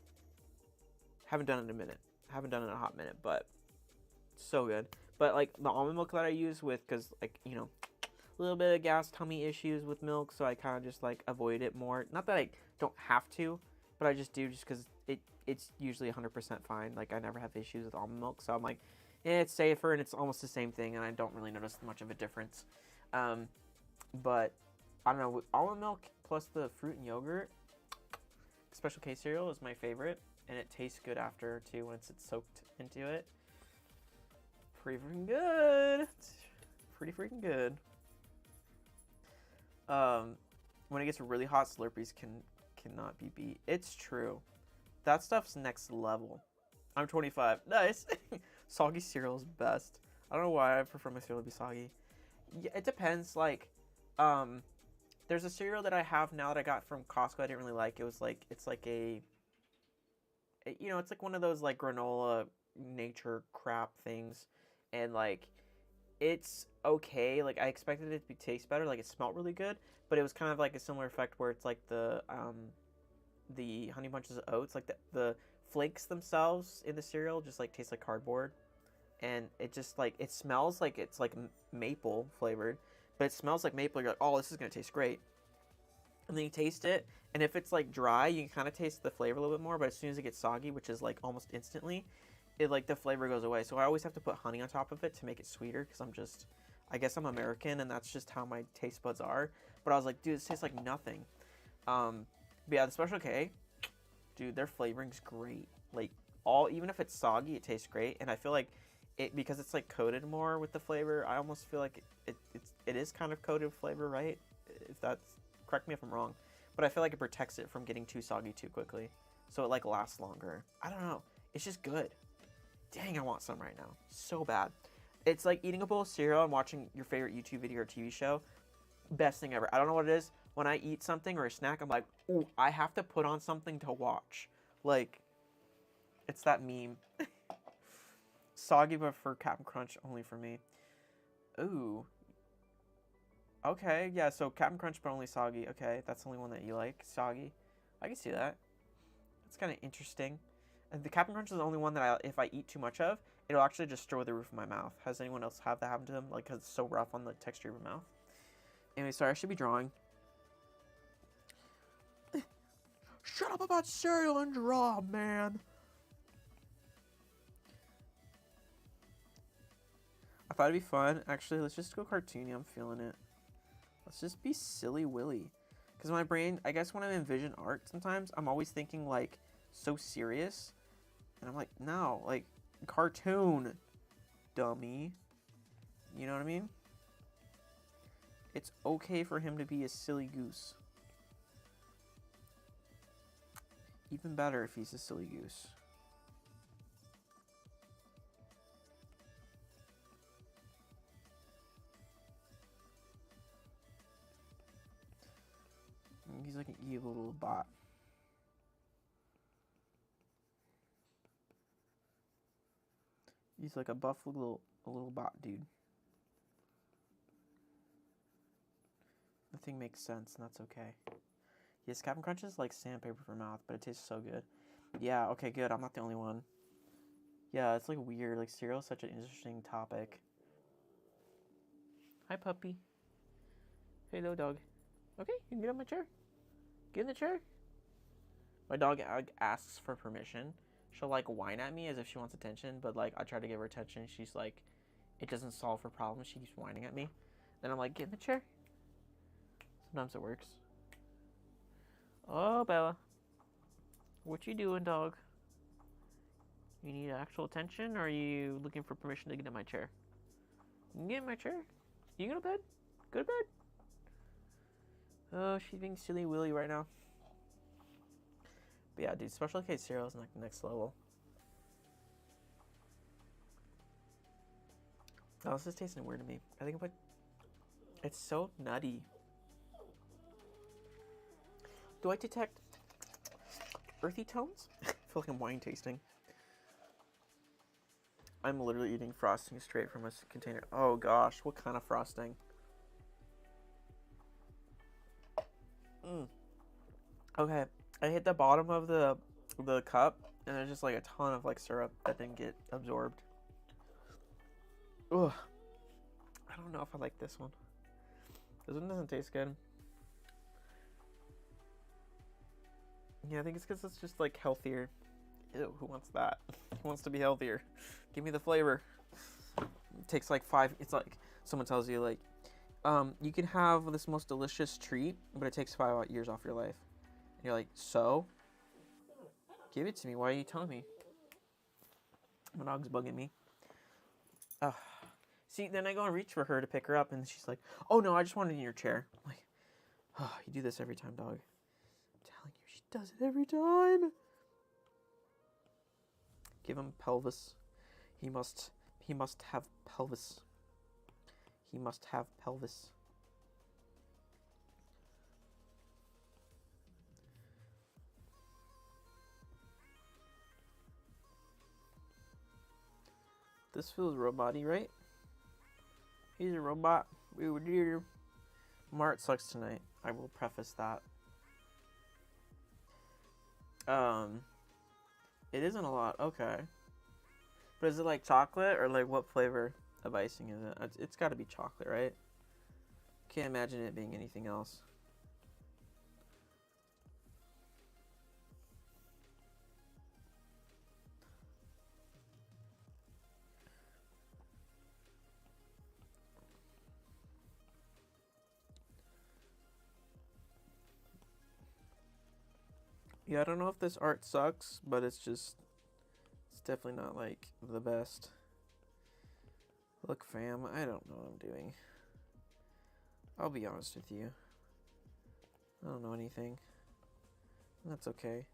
Haven't done it in a minute. Haven't done it in a hot minute, but so good. But like the almond milk that I use with, because like, you know, a little bit of gas tummy issues with milk, so I kind of just like avoid it more. Not that I don't have to, but I just do just because it's usually 100% fine. Like I never have issues with almond milk, so I'm like, it's safer and it's almost the same thing, and I don't really notice much of a difference. But I don't know, with almond milk plus the fruit and yogurt, Special K cereal is my favorite, and it tastes good after too once it's soaked into it. Pretty freaking good. It's pretty freaking good. When it gets really hot, Slurpees cannot be beat. It's true. That stuff's next level. I'm 25. Nice. Soggy cereal is best. I don't know why I prefer my cereal to be soggy. Yeah, it depends. Like, there's a cereal that I have now that I got from Costco. I didn't really like. It was like, it's like it's like one of those like granola nature crap things, and like, it's okay. Like I expected it to taste better. Like it smelled really good, but it was kind of like a similar effect where it's like the Honey Bunches of Oats, like the flakes themselves in the cereal just like taste like cardboard, and it just like, it smells like it's like maple flavored, but it smells like maple. You're like, oh, this is gonna taste great. And then you taste it, and if it's like dry, you can kind of taste the flavor a little bit more, but as soon as it gets soggy, which is like almost instantly, it like the flavor goes away. So I always have to put honey on top of it to make it sweeter, because I guess I'm American and that's just how my taste buds are. But I was like, dude, this tastes like nothing. But yeah, the Special K, dude, their flavoring's great. Like even if it's soggy, it tastes great. And I feel like because it's like coated more with the flavor, I almost feel like it is kind of coated flavor, right? If that's, correct me if I'm wrong, but I feel like it protects it from getting too soggy too quickly, so it like lasts longer. I don't know. It's just good. Dang, I want some right now. So bad. It's like eating a bowl of cereal and watching your favorite YouTube video or TV show. Best thing ever. I don't know what it is. When I eat something or a snack, I'm like, ooh, I have to put on something to watch. Like, it's that meme. Soggy, but for Captain Crunch, only for me. Ooh. Okay, yeah, so Captain Crunch, but only soggy. Okay, that's the only one that you like, soggy. I can see that. That's kind of interesting. And the Captain Crunch is the only one that if I eat too much of, it'll actually destroy the roof of my mouth. Has anyone else have that happen to them? Like, because it's so rough on the texture of your mouth. Anyway, sorry, I should be drawing. Shut up about cereal and draw, man. I thought it'd be fun. Actually, let's just go cartoony. I'm feeling it. Let's just be silly willy. Because my brain, I guess when I envision art sometimes, I'm always thinking like so serious. And I'm like, no, like cartoon, dummy. You know what I mean? It's okay for him to be a silly goose. Even better if he's a silly goose. He's like an evil little bot. He's like a buff little bot dude. The thing makes sense, and that's okay. Yes, Captain Crunch is like sandpaper for mouth, but it tastes so good. Yeah, okay, good. I'm not the only one. Yeah, it's like weird. Like cereal is such an interesting topic. Hi, puppy. Hello, dog. Okay, you can get on my chair. Get in the chair. My dog asks for permission. She'll like whine at me as if she wants attention, but like I try to give her attention. She's like, it doesn't solve her problem. She keeps whining at me. Then I'm like, get in the chair. Sometimes it works. Oh, Bella. What you doing, dog? You need actual attention, or are you looking for permission to get in my chair? You can get in my chair. You go to bed. Go to bed. Oh, she's being silly willy right now. But yeah, dude, special K cereal is like the next level. Oh, this is tasting weird to me. I think it's so nutty. Do I detect earthy tones? I feel like I'm wine tasting. I'm literally eating frosting straight from a container. Oh gosh, what kind of frosting? Okay, I hit the bottom of the cup, and there's just like a ton of like syrup that didn't get absorbed. Ugh. I don't know if I like this one. This one doesn't taste good. Yeah, I think it's because it's just like healthier. Ew, who wants that? Who wants to be healthier? Give me the flavor. It takes like 5. It's like someone tells you like, you can have this most delicious treat, but it takes 5 years off your life. And you're like, so? Give it to me. Why are you telling me? My dog's bugging me. See, then I go and reach for her to pick her up, and she's like, oh no, I just wanted it in your chair. I'm like, oh, you do this every time, dog. I'm telling you, she does it every time. Give him pelvis. He must have pelvis. He must have pelvis. This feels robot-y, right? He's a robot. Mart sucks tonight. I will preface that. It isn't a lot. Okay. But is it like chocolate or like what flavor of icing is it? It's got to be chocolate, right? Can't imagine it being anything else. Yeah, I don't know if this art sucks, but it's definitely not like the best. Look, fam, I don't know what I'm doing. I'll be honest with you. I don't know anything. That's okay.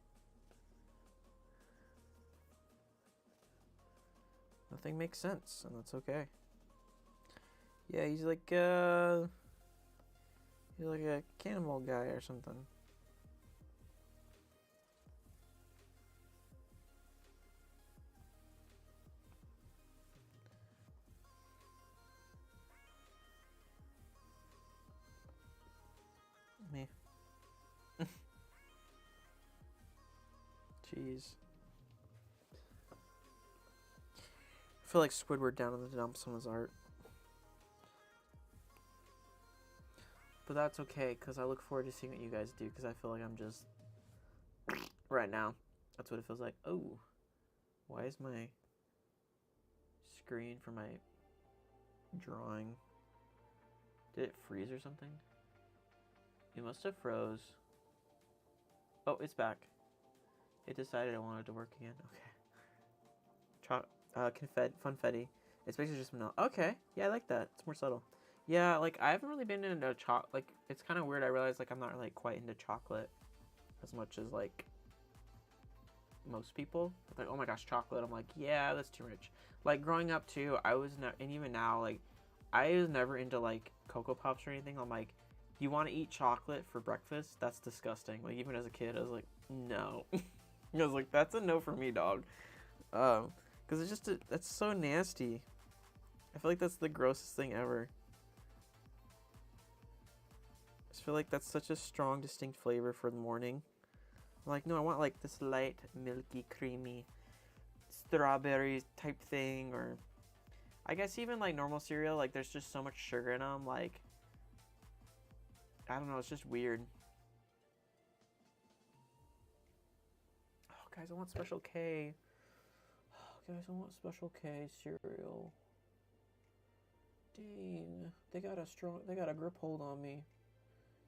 Nothing makes sense, and that's okay. Yeah, he's like a cannibal guy or something. Me. Jeez. I feel like Squidward down in the dumps on his art. But that's okay, because I look forward to seeing what you guys do, because I feel like I'm just right now. That's what it feels like. Oh, why is my screen for my drawing, did it freeze or something? It must have froze. Oh, it's back. It decided I wanted to work again. Okay. Funfetti. It's basically just vanilla. Okay, yeah, I like that. It's more subtle. Yeah, like I haven't really been into like it's kind of weird. I realize like I'm not like quite into chocolate as much as like most people. Like, oh my gosh, chocolate. I'm like, yeah, that's too rich. Like growing up too, I was not, and even now, like I was never into like Cocoa Pops or anything. I'm like, you want to eat chocolate for breakfast? That's disgusting. Like even as a kid, I was like, no. I was like, that's a no for me, dog. Because it's just that's so nasty. I feel like that's the grossest thing ever. I just feel like that's such a strong, distinct flavor for the morning. I'm like, no, I want like this light, milky, creamy, strawberry type thing, or I guess even like normal cereal. Like, there's just so much sugar in them. Like, I don't know. It's just weird. Oh, guys, I want Special K. Oh, guys, I want Special K cereal. Dang, they got a grip hold on me.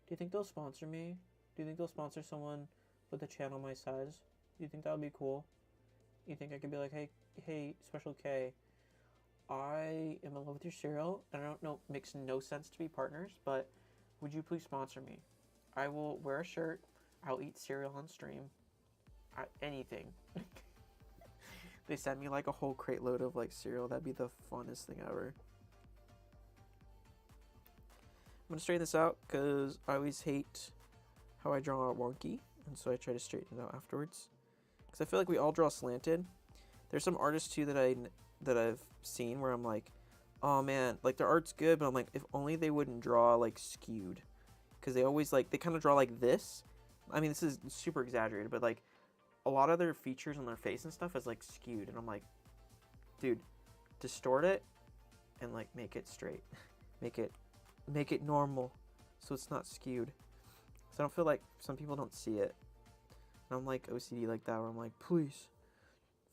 Do you think they'll sponsor me? Do you think they'll sponsor someone with a channel my size? Do you think that would be cool? You think I could be like, hey, Special K, I am in love with your cereal, and I don't know, it makes no sense to be partners, but would you please sponsor me? I will wear a shirt, I'll eat cereal on stream, anything. They sent me like a whole crate load of like cereal. That'd be the funnest thing ever. I'm gonna straighten this out because I always hate how I draw wonky, and so I try to straighten it out afterwards. Because I feel like we all draw slanted. There's some artists too that I've seen where I'm like, oh man, like their art's good, but I'm like, if only they wouldn't draw like skewed, because they always like they kind of draw like this. I mean, this is super exaggerated, but like a lot of their features on their face and stuff is like skewed, and I'm like, dude, distort it and like make it straight, make it normal, so it's not skewed. So I don't feel like some people don't see it. And I'm like OCD like that, where I'm like, please,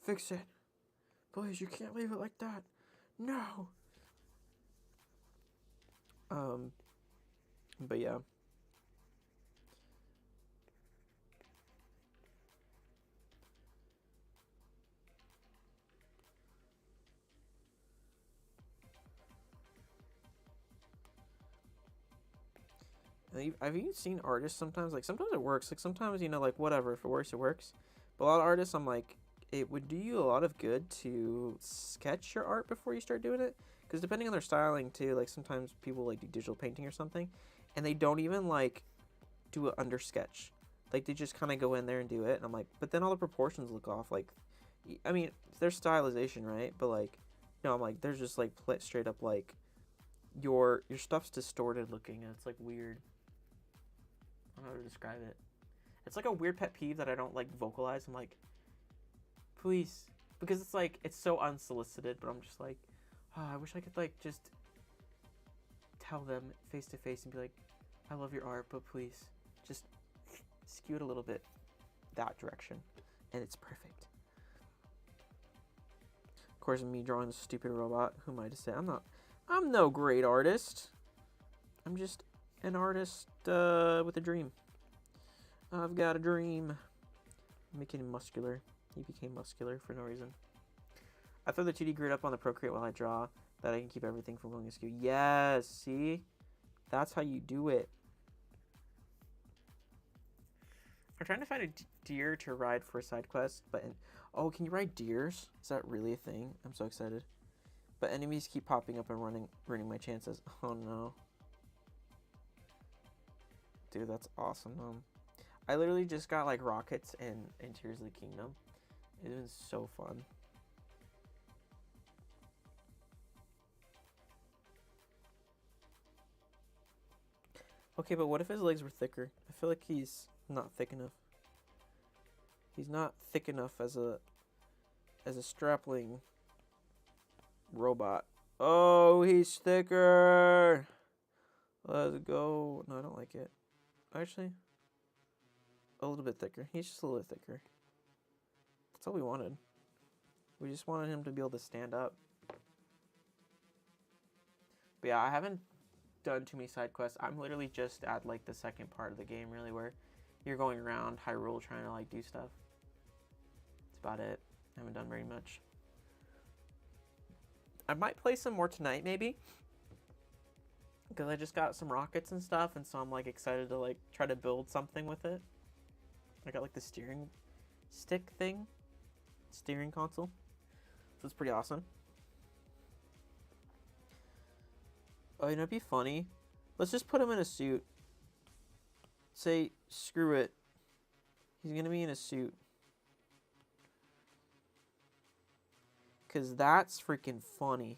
fix it. Please, you can't leave it like that. No. But yeah. I've even seen artists sometimes, like sometimes it works, like sometimes, you know, like whatever, if it works, it works. But a lot of artists, I'm like, it would do you a lot of good to sketch your art before you start doing it. Because depending on their styling too, like sometimes people like do digital painting or something, and they don't even like do it under sketch. Like they just kind of go in there and do it, and I'm like, but then all the proportions look off. Like, I mean, there's stylization, right? But like, no, I'm like, there's just like straight up like your stuff's distorted looking, and it's like weird. I don't know how to describe it. It's like a weird pet peeve that I don't like vocalize. I'm like, please, because it's like it's so unsolicited, but I'm just like, oh, I wish I could like just tell them face to face and be like, I love your art, but please just skew it a little bit that direction, and it's perfect. Of course, me drawing the stupid robot. Who am I to say? I'm no great artist. I'm just an artist with a dream. I've got a dream. Making him muscular. He became muscular for no reason. I throw the 2D grid up on the Procreate while I draw, that I can keep everything from going askew. Yes, see? That's how you do it. I'm trying to find a deer to ride for a side quest, but oh, can you ride deers? Is that really a thing? I'm so excited. But enemies keep popping up and ruining my chances. Oh no. Dude, that's awesome. I literally just got like rockets in Tears of the Kingdom. It's been so fun. Okay, but what if his legs were thicker? I feel like he's not thick enough. He's not thick enough as a strapling robot. Oh, he's thicker. Let's go. No, I don't like it. Actually, a little bit thicker. He's just a little bit thicker. That's all we wanted. We just wanted him to be able to stand up. But yeah, I haven't done too many side quests. I'm literally just at like the second part of the game, really, where you're going around Hyrule trying to like do stuff. That's about it. I haven't done very much. I might play some more tonight, maybe, because I just got some rockets and stuff, and so I'm like excited to like try to build something with it. I got like the steering stick thing, steering console, so it's pretty awesome. Oh, you know, it'd be funny. Let's just put him in a suit. Say, screw it. He's gonna be in a suit. Because that's freaking funny.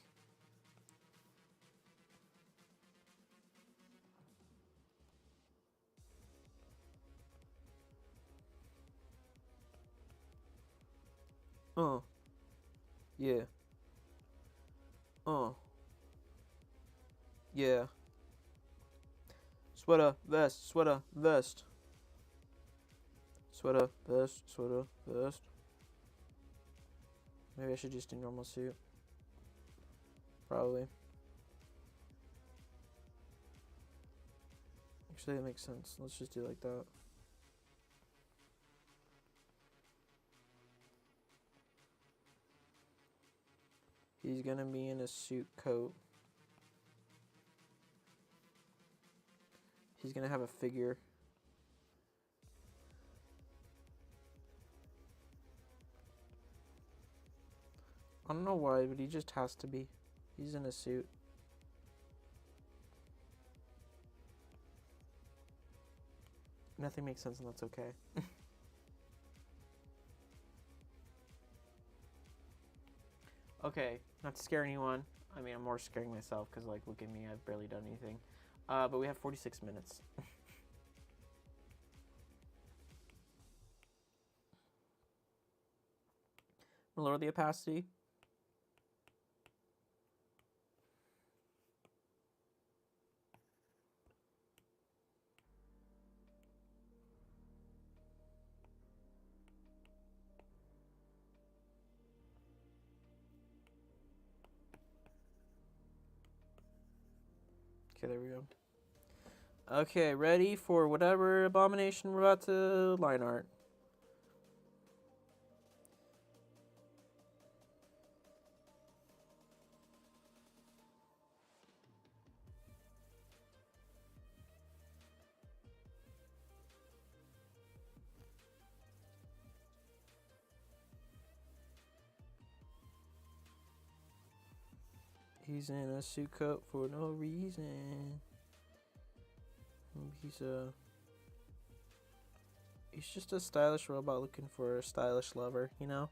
Yeah. Yeah. Sweater, vest, sweater, vest. Sweater, vest, sweater, vest. Maybe I should just do normal suit. Probably. Actually, that makes sense. Let's just do it like that. He's gonna be in a suit coat. He's gonna have a figure. I don't know why, but he just has to be. He's in a suit. Nothing makes sense, and that's okay. Okay, not to scare anyone. I mean, I'm more scaring myself because, like, look at me. I've barely done anything. But we have 46 minutes. Lower the opacity. Okay, there we go. Okay, ready for whatever abomination we're about to line art. He's in a suit coat for no reason. He's just a stylish robot looking for a stylish lover, you know?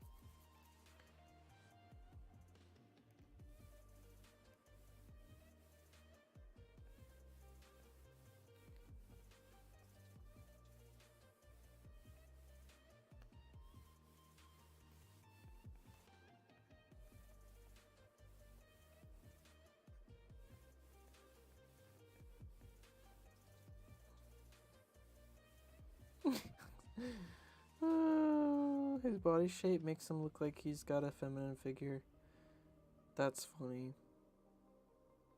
His body shape makes him look like he's got a feminine figure. That's funny.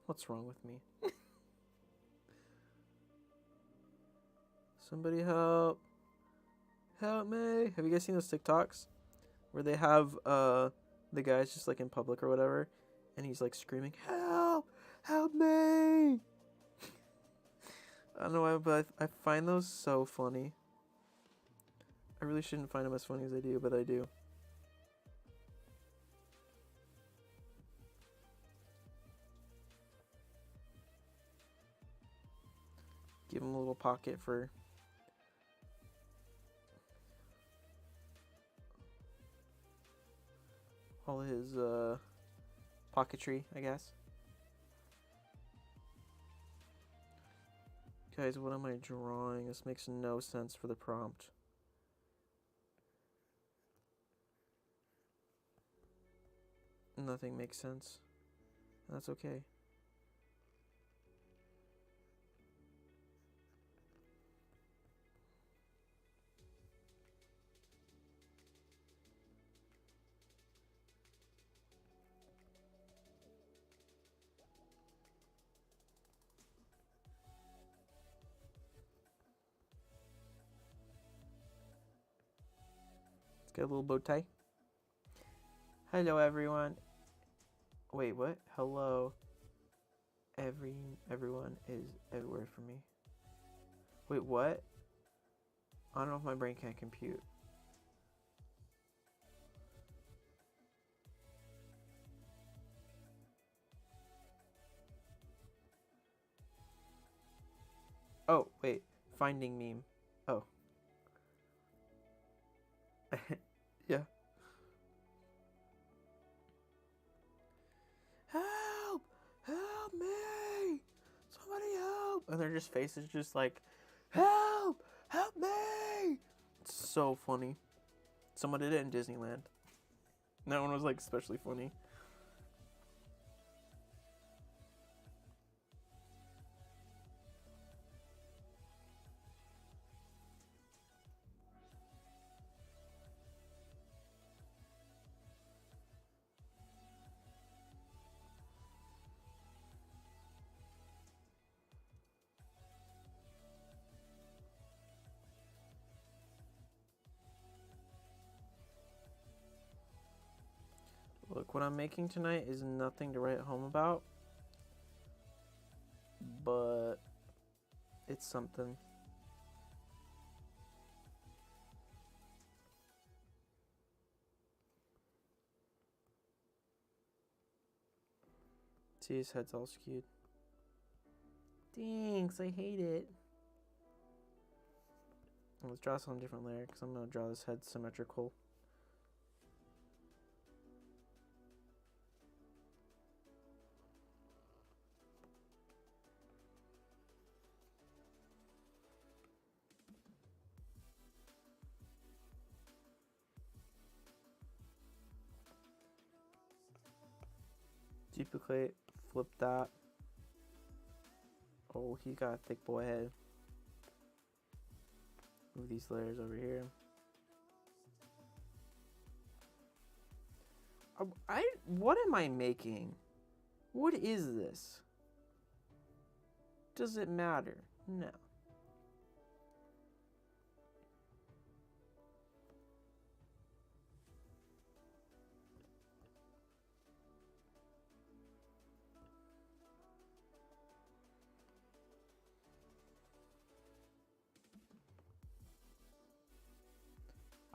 What's wrong with me? Somebody help. Help me. Have you guys seen those TikToks? Where they have the guys just like in public or whatever, and he's like screaming, help! Help me! I don't know why, but I find those so funny. I really shouldn't find them as funny as I do, but I do. Give him a little pocket for all his pocketry, I guess. Guys, what am I drawing? This makes no sense for the prompt. Nothing makes sense. That's okay. Get a little bow tie. Hello, everyone. Wait, what? Hello. Everyone is everywhere for me. Wait, what? I don't know if my brain can't compute. Oh, wait. Finding meme. Oh. Yeah. Help! Help me! Somebody help! And their just faces just like, help! Help me! It's so funny. Someone did it in Disneyland. That one was like especially funny. Look, what I'm making tonight is nothing to write home about, but it's something. See, his head's all skewed. Thanks, I hate it. Let's draw some different layer, because I'm going to draw this head symmetrical. Duplicate, flip that. Oh, he got a thick boy head. Move these layers over here. What am I making? What is this? Does it matter? No.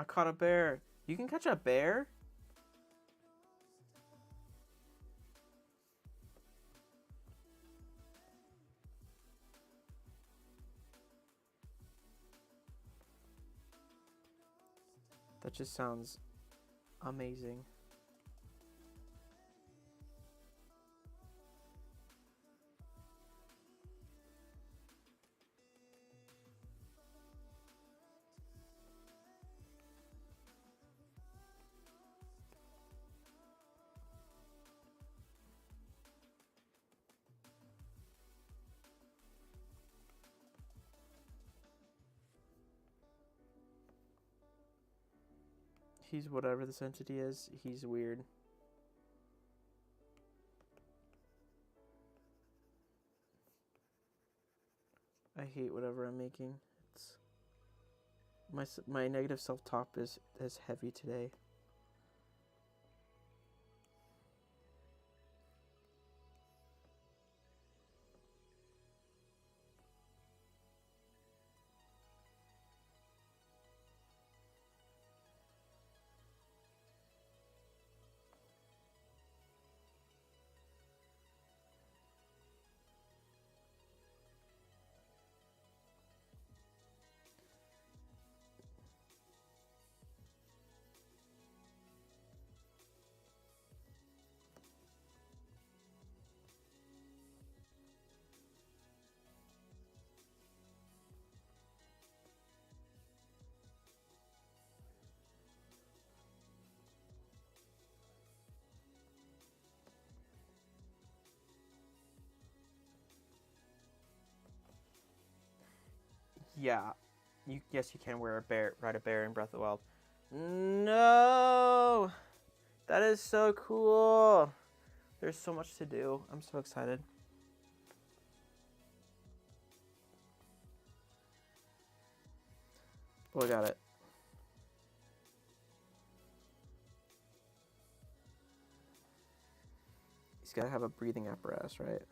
I caught a bear. You can catch a bear? That just sounds amazing. He's whatever this entity is. He's weird. I hate whatever I'm making. It's my negative self-talk is heavy today. Yeah. Yes, you can ride a bear in Breath of the Wild. No! That is so cool. There's so much to do. I'm so excited. Oh, I got it. gotta have a breathing apparatus, right?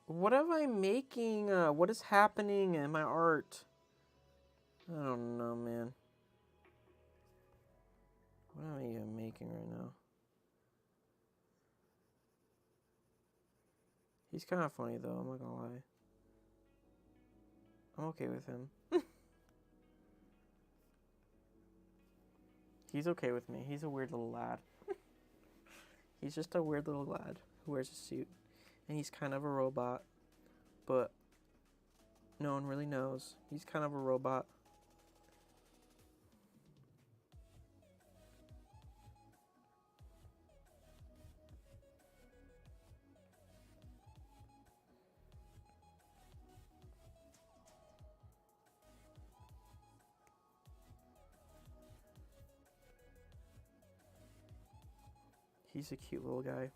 What am I making? What is happening in my art? I don't know, man. What am I even making right now? He's kind of funny, though. I'm not gonna lie. I'm okay with him. He's okay with me. He's a weird little lad. He's just a weird little lad who wears a suit. And he's kind of a robot. But no one really knows. He's kind of a robot. He's a cute little guy.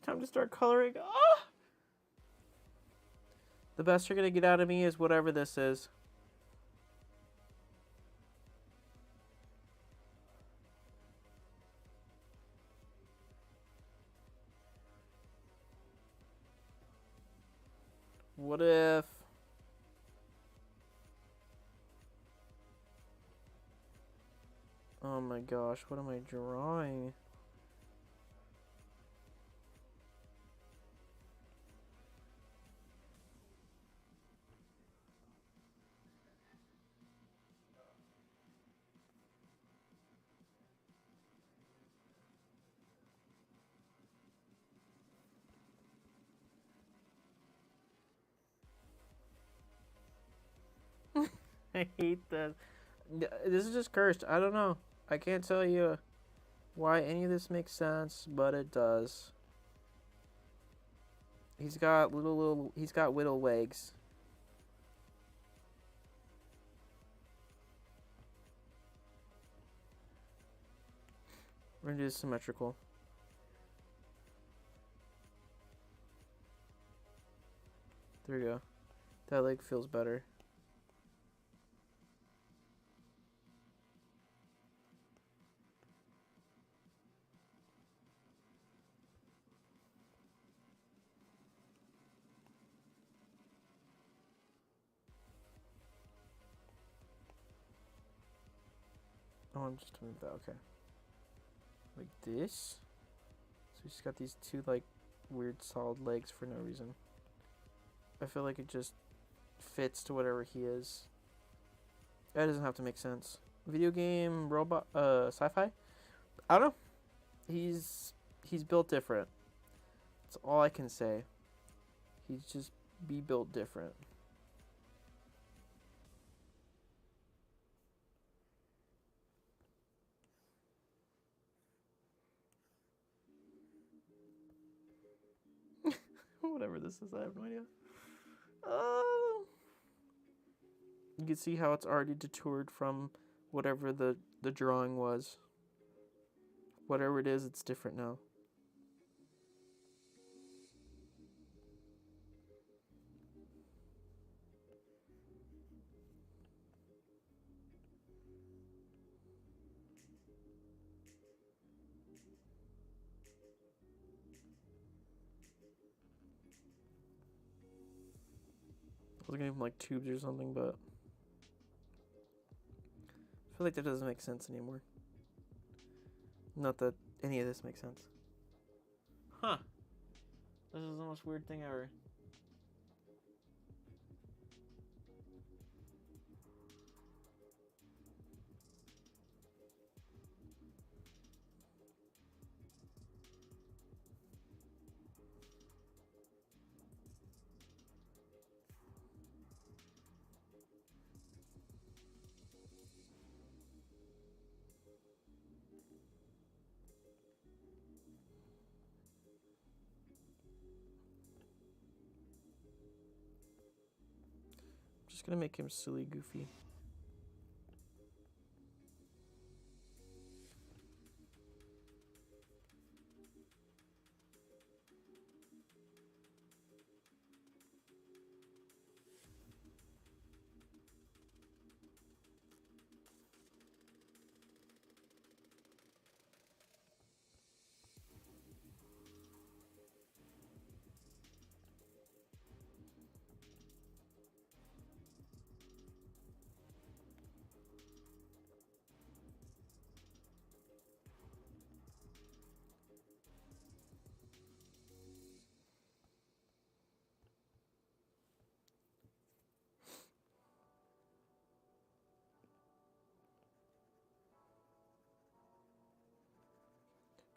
Time to start coloring. Ah! The best you're gonna get out of me is whatever this is. What if... Oh my gosh, what am I drawing? I hate this. This is just cursed. I don't know. I can't tell you why any of this makes sense, but it does. He's got he's got little legs. We're gonna do this symmetrical. There we go. That leg feels better. Oh, I'm just gonna move that, okay. Like this. So he's got these two, like, weird solid legs for no reason. I feel like it just fits to whatever he is. That doesn't have to make sense. Video game, robot, sci-fi? I don't know. He's built different. That's all I can say. He's just Be built different. Whatever this is, I have no idea. You can see how it's already detoured from whatever the drawing was. Whatever it is, it's different now. I was gonna give him like tubes or something, but I feel like that doesn't make sense anymore. Not that any of this makes sense. Huh. This is the most weird thing ever. Just gonna make him silly goofy.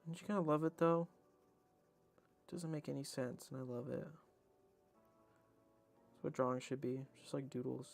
Don't you kind of love it though? It doesn't make any sense, and I love it. That's what drawing should be, just like doodles.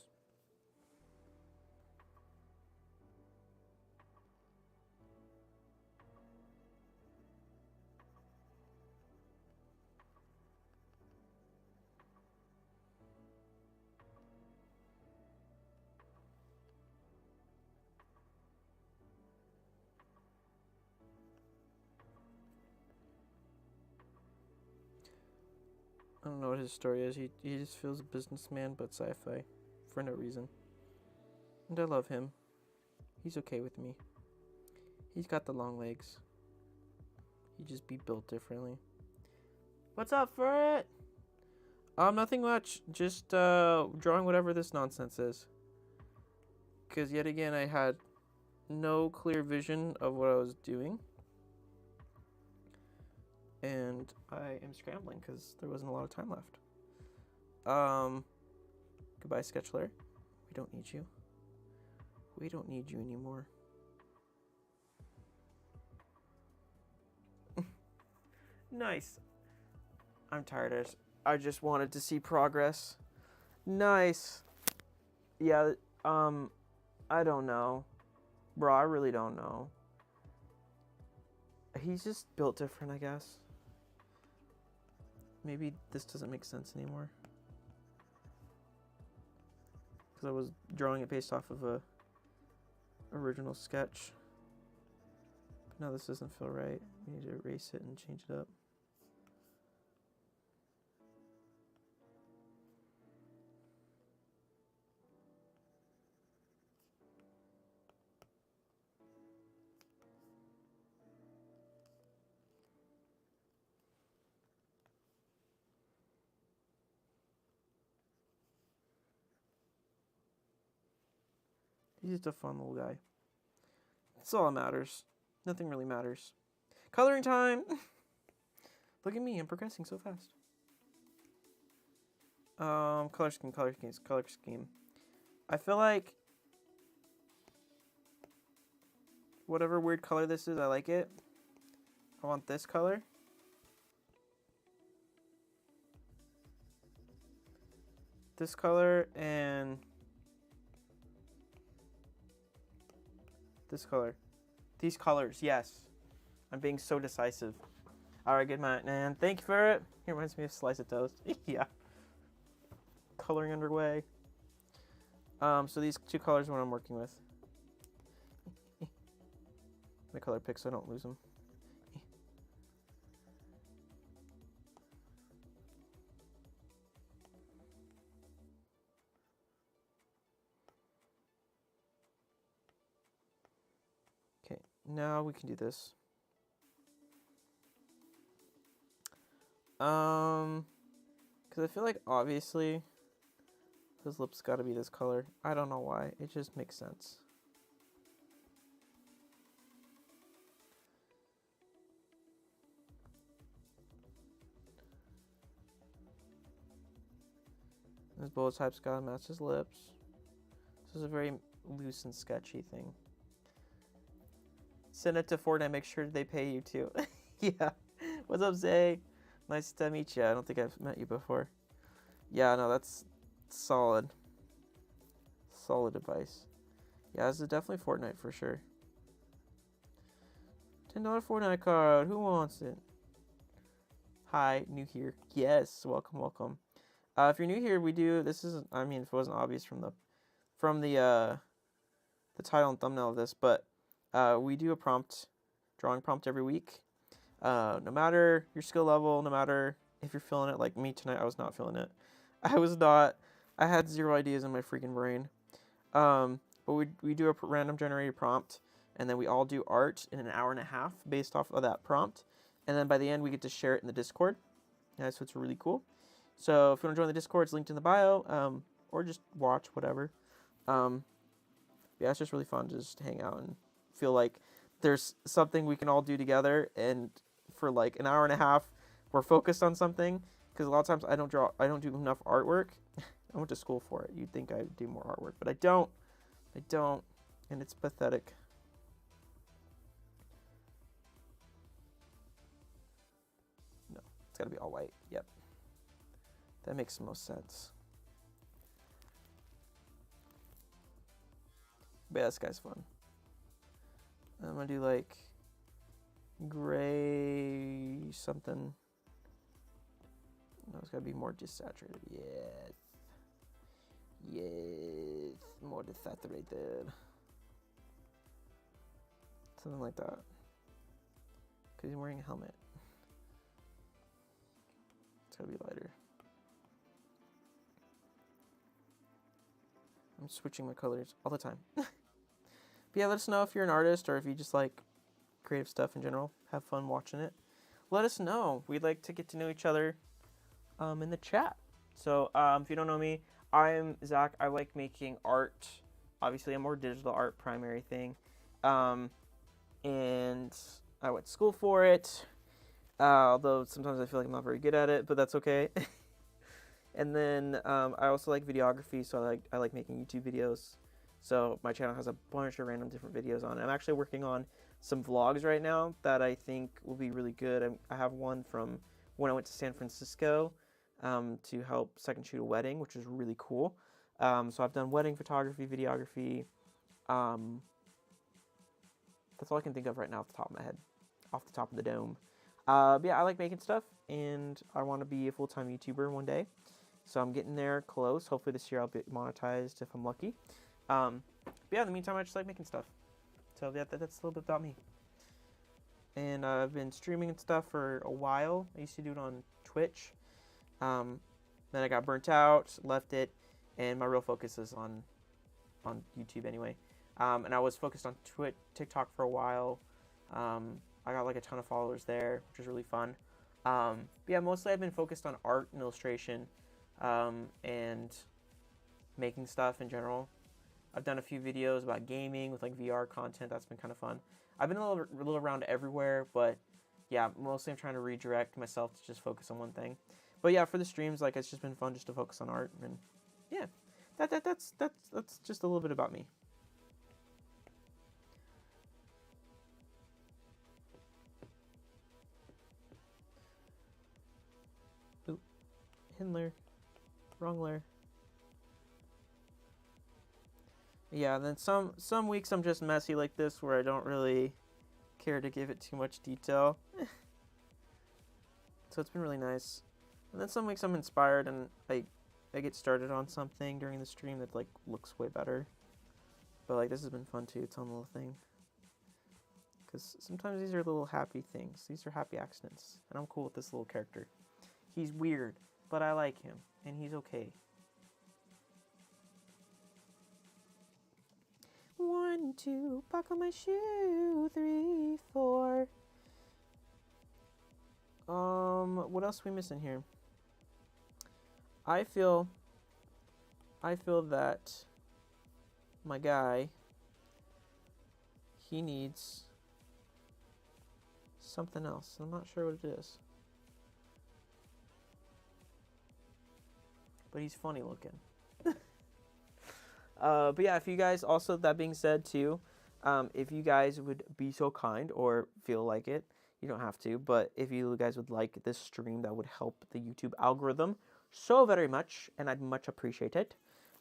I don't know what his story is. He just feels a businessman, but sci-fi, for no reason. And I love him. He's okay with me. He's got the long legs. He just be built differently. What's up for it? Nothing much. Just drawing whatever this nonsense is. Because yet again, I had no clear vision of what I was doing. And I am scrambling because there wasn't a lot of time left. Goodbye, sketch layer. We don't need you. We don't need you anymore. Nice. I'm tired. I just wanted to see progress. Nice. Yeah, I don't know. Bro, I really don't know. He's just built different, I guess. Maybe this doesn't make sense anymore. Because I was drawing it based off of a original sketch. But now this doesn't feel right. We need to erase it and change it up. He's just a fun little guy. That's all that matters. Nothing really matters. Coloring time! Look at me, I'm progressing so fast. Color scheme. I feel like whatever weird color this is, I like it. I want this color. this color and this color. These colors, yes. I'm being so decisive. All right, good man. And thank you for it. It reminds me of slice of toast. Yeah. Coloring underway. So these two colors are what I'm working with. My color pick so I don't lose them. Okay, now we can do this. Because I feel like obviously his lips got to be this color. I don't know why. It just makes sense. His bullet type's got to match his lips. This is a very loose and sketchy thing. Send it to Fortnite. Make sure they pay you too. Yeah. What's up, Zay? Nice to meet you. I don't think I've met you before. Yeah, no, that's solid. Solid advice. Yeah, this is definitely Fortnite for sure. $10 Fortnite card. Who wants it? Hi, new here. Yes, welcome, welcome. If you're new here, we do. This is. I mean, if it wasn't obvious from the title and thumbnail of this, but we do a drawing prompt every week. No matter your skill level, no matter if you're feeling it, like me tonight, I was not feeling it. I had zero ideas in my freaking brain. But we do a random generated prompt, and then we all do art in an hour and a half based off of that prompt. And then by the end, we get to share it in the Discord. Yeah, so it's really cool. So if you want to join the Discord, it's linked in the bio, or just watch, whatever. Yeah, it's just really fun to just hang out and feel like there's something we can all do together, and for like an hour and a half, we're focused on something, because a lot of times I don't do enough artwork. I went to school for it. You'd think I would do more artwork, but I don't, and it's pathetic. No, it's gotta be all white. Yep. That makes the most sense. But yeah, this guy's fun. I'm gonna do like gray something. No, it's gotta be more desaturated. Yes. Yes. More desaturated. Something like that. Because he's wearing a helmet. It's gotta be lighter. I'm switching my colors all the time. But yeah, let us know if you're an artist or if you just like creative stuff in general. Have fun watching it. Let us know. We'd like to get to know each other in the chat. So if you don't know me, I'm Zach. I like making art. Obviously, I'm more digital art primary thing. And I went to school for it. Although sometimes I feel like I'm not very good at it, but that's okay. And then I also like videography, so I like making YouTube videos. So my channel has a bunch of random different videos on it. I'm actually working on some vlogs right now that I think will be really good. I have one from when I went to San Francisco to help second shoot a wedding, which is really cool. So I've done wedding photography, videography. That's all I can think of right now off the top of my head, off the top of the dome. But yeah, I like making stuff, and I want to be a full-time YouTuber one day. So I'm getting there close. Hopefully this year I'll be monetized if I'm lucky. But yeah, in the meantime, I just like making stuff. So yeah, that's a little bit about me. And I've been streaming and stuff for a while. I used to do it on Twitch. Then I got burnt out, left it, and my real focus is on YouTube anyway. And I was focused on TikTok for a while. I got like a ton of followers there, which was really fun. But yeah, mostly I've been focused on art and illustration, and making stuff in general. I've done a few videos about gaming with like VR content. That's been kind of fun. I've been a little around everywhere, but yeah, mostly I'm trying to redirect myself to just focus on one thing. But yeah, for the streams, like it's just been fun just to focus on art, and yeah, that's just a little bit about me. Ooh, Hindler, wrong layer. Yeah, and then some weeks I'm just messy like this where I don't really care to give it too much detail. So it's been really nice. And then some weeks I'm inspired and I get started on something during the stream that like looks way better. But like this has been fun too, its own little thing. Because sometimes these are little happy things. These are happy accidents. And I'm cool with this little character. He's weird, but I like him. And he's okay. 1, 2, buckle my shoe. 3, 4. What else are we missing here? I feel that my guy, he needs something else. I'm not sure what it is. But he's funny looking. But yeah, if you guys also, that being said too, if you guys would be so kind or feel like it, you don't have to, but if you guys would like this stream, that would help the YouTube algorithm so very much, and I'd much appreciate it.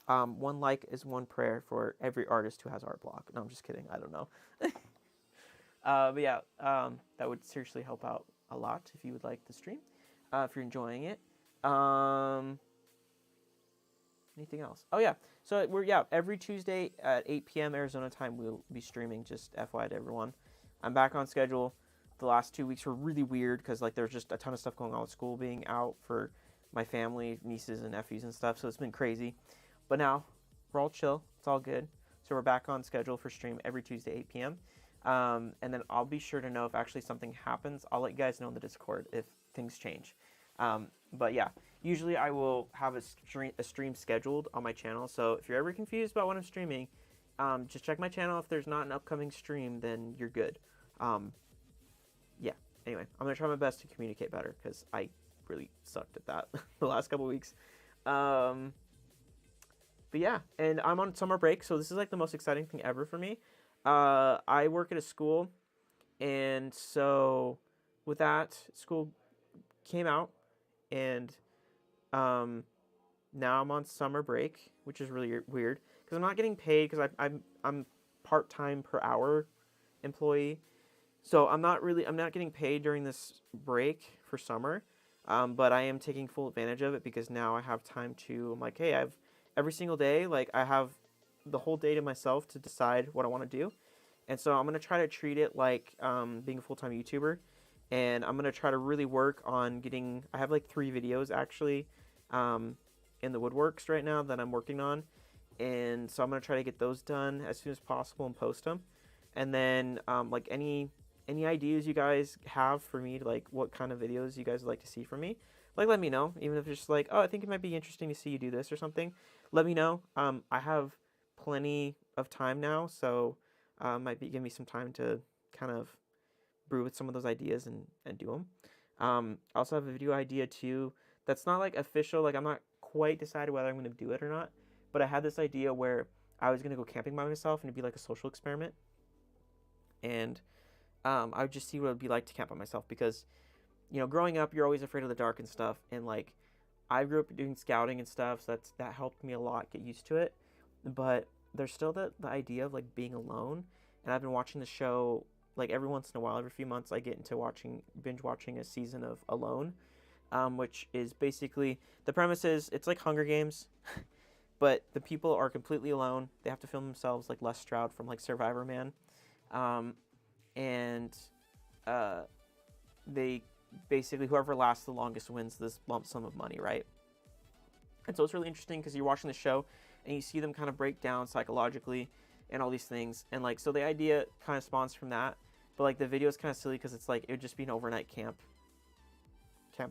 1 like is 1 prayer for every artist who has art block. No, I'm just kidding. I don't know. But yeah, that would seriously help out a lot if you would like the stream, if you're enjoying it. Anything else? Oh yeah, so every Tuesday at 8 p.m. Arizona time we'll be streaming. Just FYI to everyone, I'm back on schedule. The last 2 weeks were really weird because like there's just a ton of stuff going on with school being out for my family, nieces and nephews and stuff. So it's been crazy, but now we're all chill. It's all good. So we're back on schedule for stream every Tuesday 8 p.m. And then I'll be sure to know if actually something happens. I'll let you guys know in the Discord if things change. But yeah, usually I will have a stream scheduled on my channel. So if you're ever confused about when I'm streaming, just check my channel. If there's not an upcoming stream, then you're good. Yeah, anyway, I'm going to try my best to communicate better because I really sucked at that the last couple weeks. But yeah, and I'm on summer break, so this is like the most exciting thing ever for me. I work at a school, and so with that, school came out, and now I'm on summer break, which is really weird because I'm not getting paid because I'm part-time per hour employee. So I'm not getting paid during this break for summer, but I am taking full advantage of it because now I have time to, I'm like, hey, I have every single day, like I have the whole day to myself to decide what I want to do. And so I'm going to try to treat it like being a full-time YouTuber. And I'm going to try to really work on I have like 3 videos actually in the woodworks right now that I'm working on. And so I'm going to try to get those done as soon as possible and post them. And then like any ideas you guys have for me, like what kind of videos you guys would like to see from me, like let me know. Even if it's just like, oh, I think it might be interesting to see you do this or something, let me know. I have plenty of time now, so might be giving me some time to kind of brew with some of those ideas and do them. I also have a video idea too that's not like official, like I'm not quite decided whether I'm going to do it or not, but I had this idea where I was going to go camping by myself and it'd be like a social experiment. And I would just see what it would be like to camp by myself because, you know, growing up, you're always afraid of the dark and stuff. And like, I grew up doing scouting and stuff, so that helped me a lot get used to it. But there's still the idea of like being alone. And I've been watching the show like every once in a while, every few months, I get into binge watching a season of Alone, which is basically the premise is it's like Hunger Games, but the people are completely alone. They have to film themselves like Les Stroud from like Survivor Man. And they basically, whoever lasts the longest wins this lump sum of money, right? And so it's really interesting because you're watching the show and you see them kind of break down psychologically and all these things. And like, so the idea kind of spawns from that, but like the video is kind of silly because it's like, it would just be an overnight camp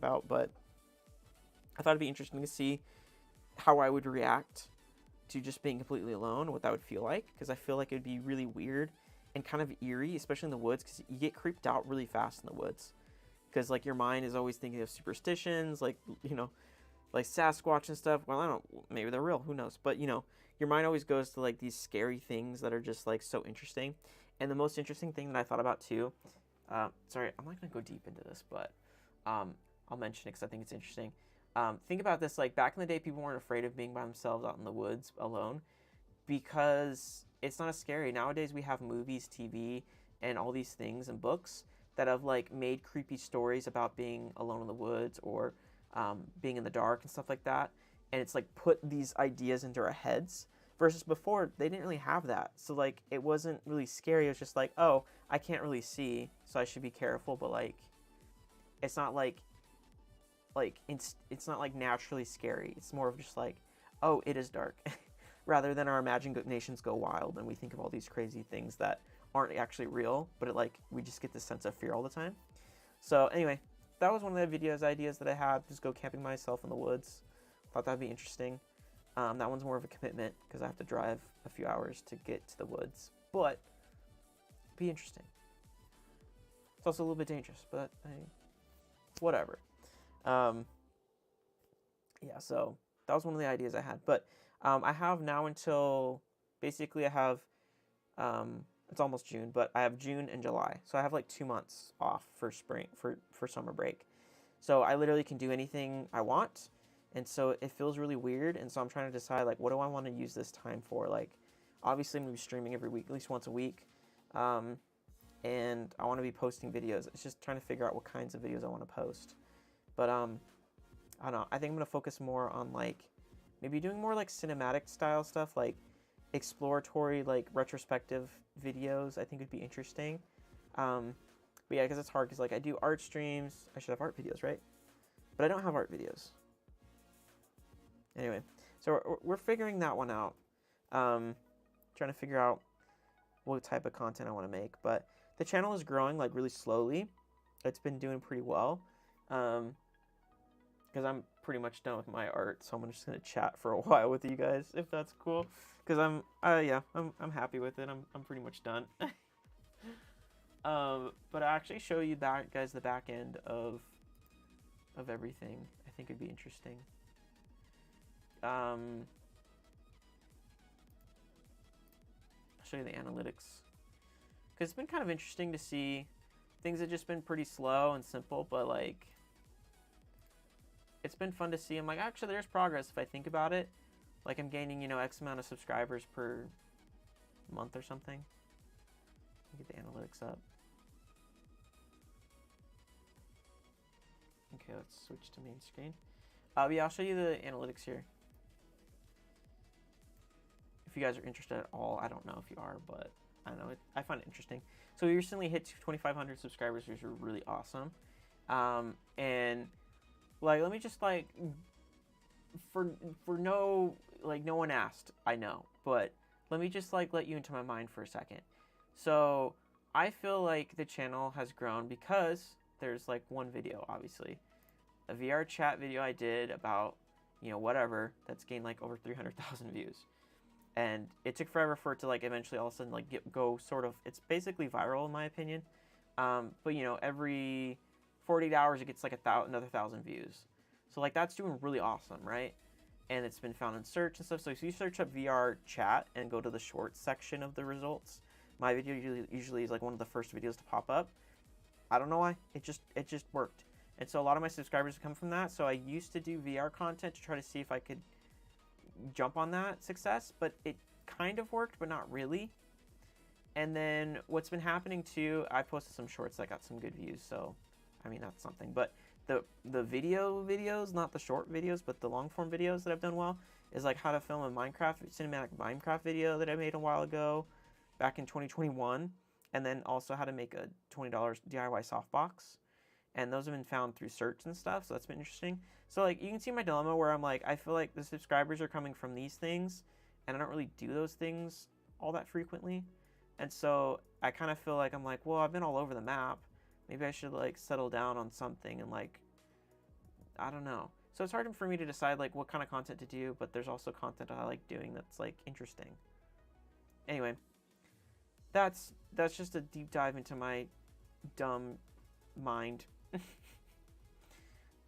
out. But I thought it'd be interesting to see how I would react to just being completely alone, what that would feel like. Because I feel like it'd be really weird and kind of eerie, especially in the woods, because you get creeped out really fast in the woods. Because like your mind is always thinking of superstitions, like, you know, like Sasquatch and stuff. Well, I don't, maybe they're real, who knows? But, you know, your mind always goes to like these scary things that are just like so interesting. And the most interesting thing that I thought about too, sorry, I'm not going to go deep into this, but I'll mention it because I think it's interesting. Think about this, like back in the day, people weren't afraid of being by themselves out in the woods alone. because it's not as scary. Nowadays we have movies, TV, and all these things and books that have like made creepy stories about being alone in the woods or being in the dark and stuff like that. And it's like put these ideas into our heads versus before they didn't really have that. So like it wasn't really scary. It was just like, oh, I can't really see, so I should be careful. But like, it's not like it's not like naturally scary. It's more of just like, oh, it is dark, rather than our imaginations go wild and we think of all these crazy things that aren't actually real, but we just get this sense of fear all the time. So anyway, that was one of the ideas that I had. Just go camping myself in the woods. Thought that'd be interesting. That one's more of a commitment because I have to drive a few hours to get to the woods, but be interesting. It's also a little bit dangerous, but whatever. Yeah, so that was one of the ideas I had. But I have now until basically I have it's almost June, but I have June and July, so I have like 2 months off for spring for summer break. So I literally can do anything I want, and so it feels really weird. And so I'm trying to decide like what do I want to use this time for. Like obviously I'm gonna be streaming every week, at least once a week, and I want to be posting videos. It's just trying to figure out what kinds of videos I want to post. But I don't know. I think I'm gonna focus more on like maybe doing more like cinematic style stuff, like exploratory, like retrospective videos. I think would be interesting. But yeah, because it's hard because like I do art streams. I should have art videos, right? But I don't have art videos. Anyway, so we're figuring that one out. Trying to figure out what type of content I want to make. But the channel is growing like really slowly. It's been doing pretty well. Because I'm pretty much done with my art, so I'm just gonna chat for a while with you guys, if that's cool. Because I'm happy with it. I'm pretty much done. But I actually show you that, guys, the back end of everything. I think it'd be interesting. I'll show you the analytics, because it's been kind of interesting to see things have just been pretty slow and simple, but like it's been fun to see. I'm like, actually, there's progress if I think about it. Like I'm gaining, X amount of subscribers per month or something. Get the analytics up. Okay, let's switch to main screen. Yeah, I'll show you the analytics here. If you guys are interested at all, I don't know if you are, but I don't know. I find it interesting. So we recently hit 2,500 subscribers, which are really awesome. And like, let me just like, for no one asked, I know, but let me just like let you into my mind for a second. So I feel like the channel has grown because there's like one video, obviously, a VR chat video I did about, whatever, that's gained like over 300,000 views. And it took forever for it to like eventually all of a sudden like go sort of, it's basically viral in my opinion. But every 48 hours it gets like another 1,000 views. So like that's doing really awesome, right? And it's been found in search and stuff. So if you search up VR chat and go to the shorts section of the results, my video usually is like one of the first videos to pop up. I don't know why. It just worked. And so a lot of my subscribers come from that. So I used to do VR content to try to see if I could jump on that success, but it kind of worked, but not really. And then what's been happening too, I posted some shorts that got some good views, so I mean that's something. But the videos, not the short videos, but the long form videos that I've done well, is like how to film a cinematic Minecraft video that I made a while ago, back in 2021, and then also how to make a $20 DIY softbox. And those have been found through search and stuff, so that's been interesting. So like you can see my dilemma where I'm like, I feel like the subscribers are coming from these things, and I don't really do those things all that frequently. And so I kind of feel like I'm like, well, I've been all over the map. Maybe I should like settle down on something and like, I don't know. So it's hard for me to decide like what kind of content to do, but there's also content I like doing that's like interesting. Anyway, that's just a deep dive into my dumb mind.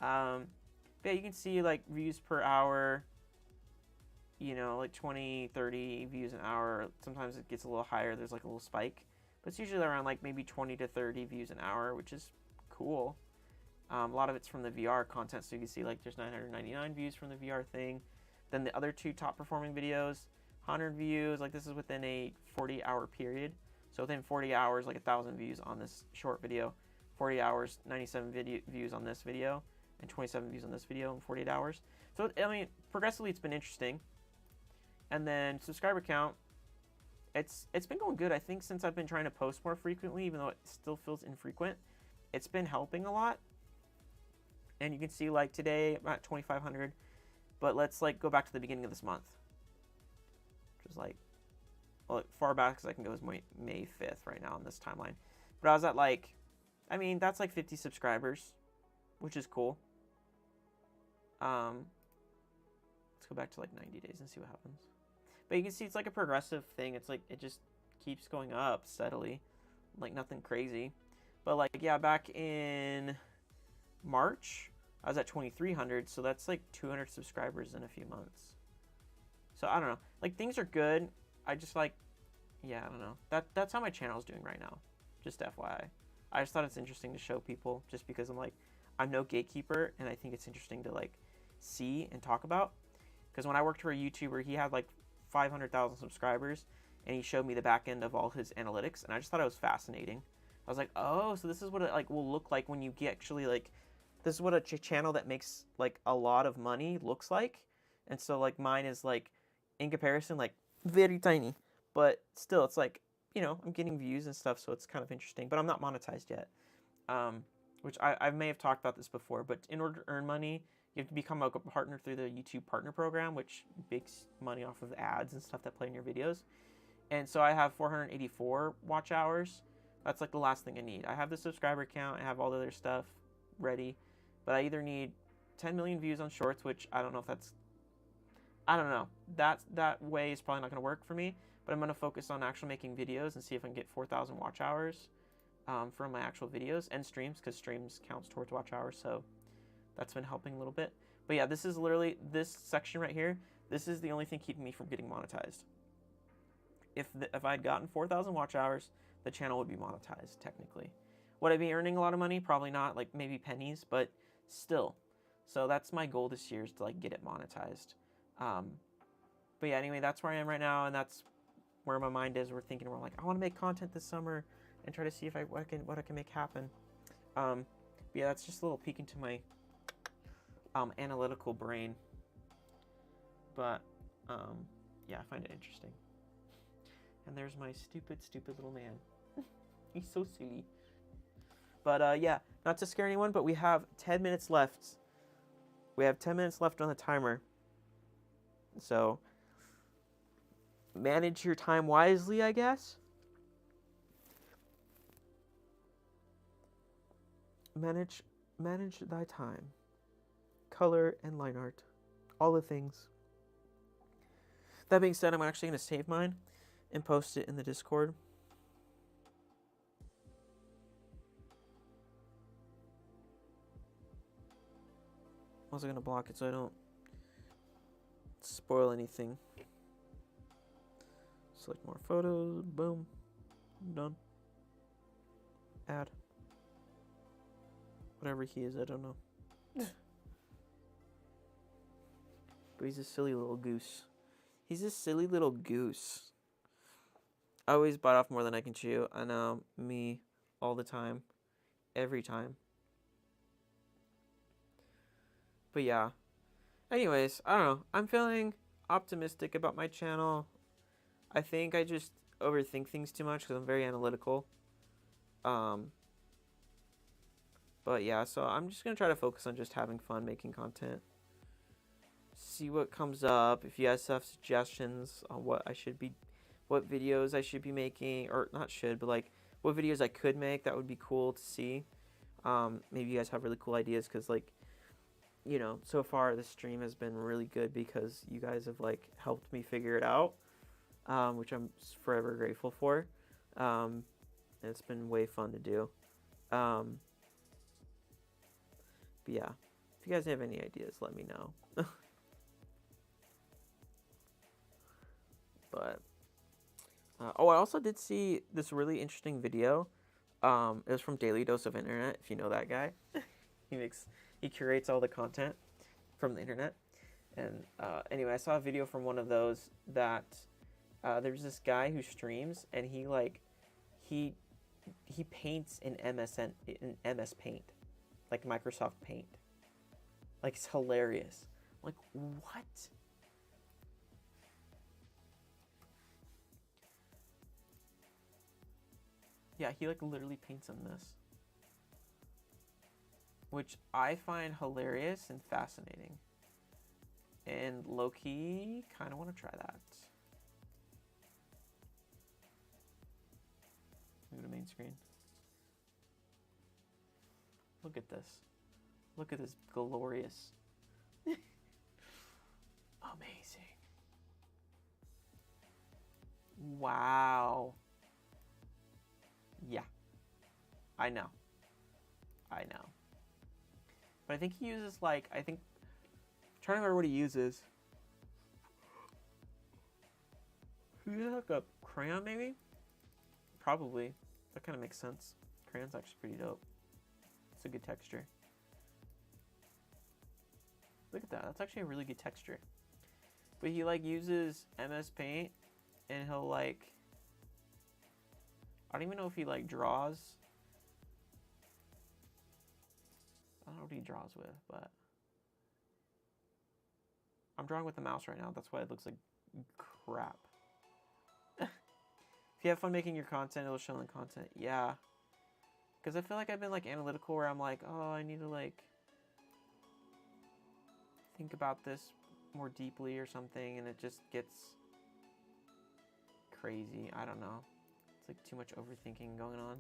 Yeah, you can see like views per hour, like 20, 30 views an hour. Sometimes it gets a little higher. There's like a little spike, but it's usually around like maybe 20 to 30 views an hour, which is cool. A lot of it's from the VR content, so you can see like there's 999 views from the VR thing. Then the other two top performing videos, 100 views. Like, this is within a 40-hour period. So within 40 hours, like 1,000 views on this short video. 40 hours, 97 views on this video, and 27 views on this video in 48 hours. So, I mean, progressively it's been interesting. And then subscriber count, it's been going good. I think since I've been trying to post more frequently, even though it still feels infrequent, it's been helping a lot. And you can see, like, today I'm at 2,500. But let's, like, go back to the beginning of this month. Which is, like, well, far back as I can go is May 5th right now on this timeline. But I was at, like, I mean, that's like 50 subscribers, which is cool. Let's go back to like 90 days and see what happens. But you can see it's like a progressive thing. It's like it just keeps going up steadily, like nothing crazy. But like, yeah, back in March, I was at 2,300, so that's like 200 subscribers in a few months. So I don't know. Like, things are good. I just like, yeah, I don't know. That's how my channel is doing right now. Just FYI. I just thought it's interesting to show people just because I'm no gatekeeper, and I think it's interesting to like see and talk about. Because when I worked for a YouTuber, he had like 500,000 subscribers, and he showed me the back end of all his analytics, and I just thought it was fascinating. I was like, oh, so this is what it like will look like when you get actually like, this is what a channel that makes like a lot of money looks like. And so like mine is like, in comparison, like very tiny, but still it's like, you know, I'm getting views and stuff, so it's kind of interesting. But I'm not monetized yet, which I may have talked about this before. But in order to earn money, you have to become a partner through the YouTube Partner Program, which makes money off of ads and stuff that play in your videos. And so I have 484 watch hours. That's like the last thing I need. I have the subscriber count. I have all the other stuff ready. But I either need 10 million views on shorts, which I don't know if that's... I don't know. That way is probably not going to work for me. But I'm going to focus on actually making videos and see if I can get 4,000 watch hours from my actual videos and streams, because streams counts towards watch hours, so that's been helping a little bit. But yeah, this is literally, this section right here, this is the only thing keeping me from getting monetized. If I had gotten 4,000 watch hours, the channel would be monetized, technically. Would I be earning a lot of money? Probably not, like maybe pennies, but still. So that's my goal this year, is to like get it monetized. But yeah, anyway, that's where I am right now, and that's where my mind is. We're like, I want to make content this summer and try to see if what I can make happen. But yeah, that's just a little peek into my analytical brain. But yeah, I find it interesting. And there's my stupid little man. He's so silly. But yeah, not to scare anyone, but we have 10 minutes left. We have 10 minutes left on the timer. So manage your time wisely, I guess. Manage thy time. Color and line art. All the things. That being said, I'm actually going to save mine and post it in the Discord. I'm also going to block it so I don't spoil anything. Select more photos. Boom. Done. Add. Whatever he is, I don't know. But he's a silly little goose. He's a silly little goose. I always bite off more than I can chew. I know, me, all the time. Every time. But yeah. Anyways, I don't know. I'm feeling optimistic about my channel. I think I just overthink things too much because I'm very analytical. But yeah, so I'm just going to try to focus on just having fun making content. See what comes up. If you guys have suggestions on what videos I should be making, or not should, but like what videos I could make, that would be cool to see. Maybe you guys have really cool ideas, because like, you know, so far this stream has been really good because you guys have like helped me figure it out, which I'm forever grateful for. And it's been way fun to do. But yeah, if you guys have any ideas, let me know. But oh, I also did see this really interesting video. It was from Daily Dose of Internet, if you know that guy. He curates all the content from the internet, And anyway, I saw a video from one of those that there's this guy who streams, and he paints in MS Paint, like Microsoft Paint. Like, it's hilarious. Like, what? Yeah, he like literally paints in this, which I find hilarious and fascinating. And low-key, kind of want to try that. Go to main screen. Look at this. Look at this glorious. Amazing. Wow. Yeah. I know. I know. But I think he uses like, I'm trying to remember what he uses. He uses like a crayon maybe? Probably. That kind of makes sense. Crayon's actually pretty dope. It's a good texture. Look at that. That's actually a really good texture. But he like uses MS Paint, and he'll like, I don't even know if he like draws. I don't know what he draws with, but I'm drawing with the mouse right now. That's why it looks like crap. If you have fun making your content, it'll show in the content. Yeah. Because I feel like I've been like analytical where I'm like, oh, I need to like think about this more deeply or something, and it just gets crazy. I don't know. It's like too much overthinking going on.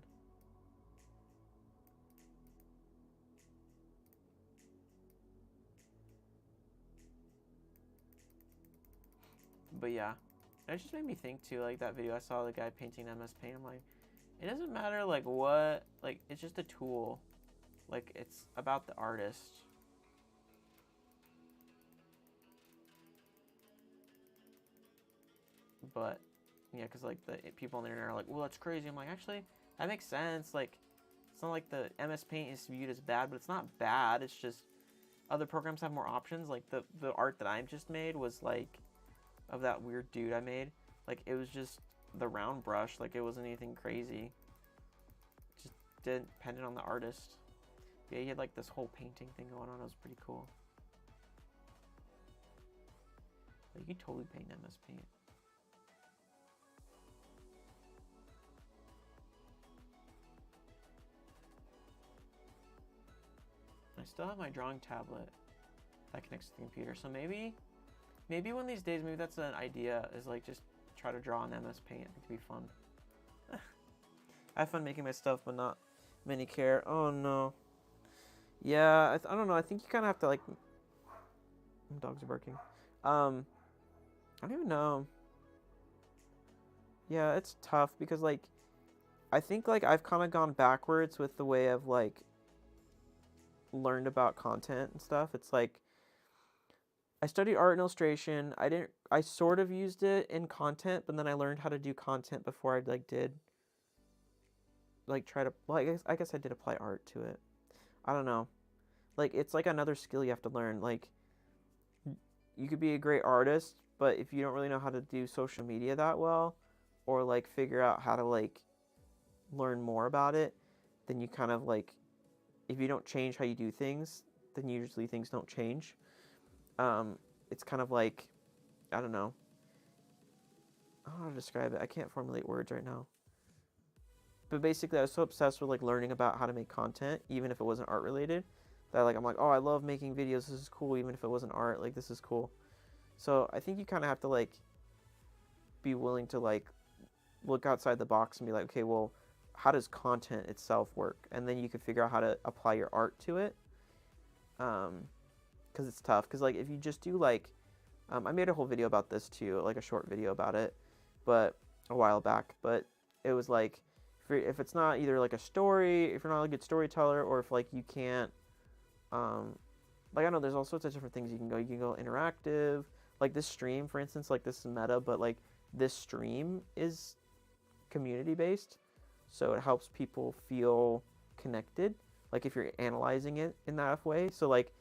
But yeah, it just made me think too, like that video I saw the guy painting MS Paint. I'm like, it doesn't matter like what, like it's just a tool. Like it's about the artist. But yeah, because like the people on the internet are like, well, that's crazy. I'm like, actually, that makes sense. Like, it's not like the MS Paint is viewed as bad, but it's not bad. It's just other programs have more options. Like the art that I just made was like of that weird dude I made. Like it was just the round brush. Like it wasn't anything crazy. Just depended on the artist. Yeah, he had like this whole painting thing going on. It was pretty cool. Like you could totally paint MS Paint. I still have my drawing tablet that connects to the computer, so maybe one of these days, maybe that's an idea, is like just try to draw on MS Paint. I think it'd be fun. I have fun making my stuff, but not many care. Oh no. Yeah, I don't know. I think you kind of have to like. Dogs are barking. I don't even know. Yeah, it's tough because like, I think like I've kind of gone backwards with the way I've like learned about content and stuff. It's like I studied art and illustration. I sort of used it in content, but then I learned how to do content before I like did like try to, well, I guess I did apply art to it. I don't know. Like it's like another skill you have to learn. Like you could be a great artist, but if you don't really know how to do social media that well, or like figure out how to like learn more about it, then you kind of like, if you don't change how you do things, then usually things don't change. It's kind of like, I don't know. I don't know how to describe it. I can't formulate words right now. But basically, I was so obsessed with like learning about how to make content, even if it wasn't art related, that like I'm like, oh, I love making videos. This is cool, even if it wasn't art. Like this is cool. So I think you kind of have to like be willing to like look outside the box and be like, okay, well, how does content itself work? And then you can figure out how to apply your art to it. Because it's tough. Because like if you just do like, I made a whole video about this too, like a short video about it, but a while back. But it was like, if it's not either like a story, if you're not a good storyteller, or if like you can't, like I know there's all sorts of different things you can go. You can go interactive, like this stream, for instance, like this is meta, but like this stream is community based, so it helps people feel connected. Like if you're analyzing it in that way, so like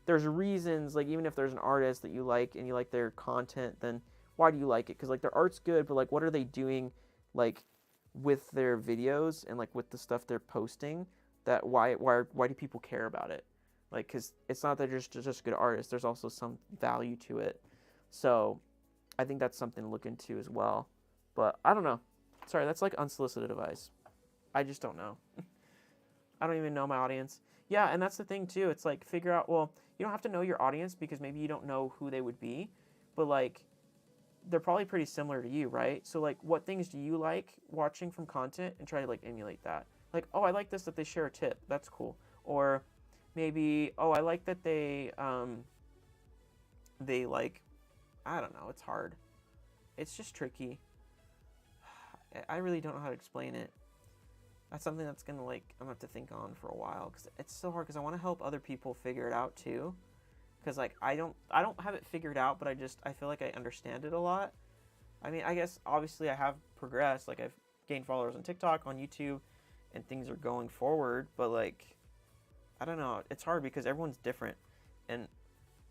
there's reasons, like, even if there's an artist that you like and you like their content, then why do you like it? Because, like, their art's good, but, like, what are they doing, like, with their videos and, like, with the stuff they're posting, that why do people care about it? Like, because it's not that they're just good artists. There's also some value to it. So I think that's something to look into as well. But I don't know. Sorry, that's like unsolicited advice. I just don't know. I don't even know my audience. Yeah, and that's the thing too. It's like, figure out, well, you don't have to know your audience because maybe you don't know who they would be, but like, they're probably pretty similar to you, right? So like, what things do you like watching from content, and try to like emulate that. Like, oh, I like this that they share a tip. That's cool. Or maybe, oh, I like that they like, I don't know, it's hard. It's just tricky. I really don't know how to explain it. That's something that's gonna, like, I'm gonna have to think on for a while, because it's so hard, because I want to help other people figure it out too. Because, like, I don't have it figured out, but I feel like I understand it a lot. I mean, I guess obviously I have progressed. Like, I've gained followers on TikTok, on YouTube, and things are going forward. But, like, I don't know. It's hard because everyone's different, and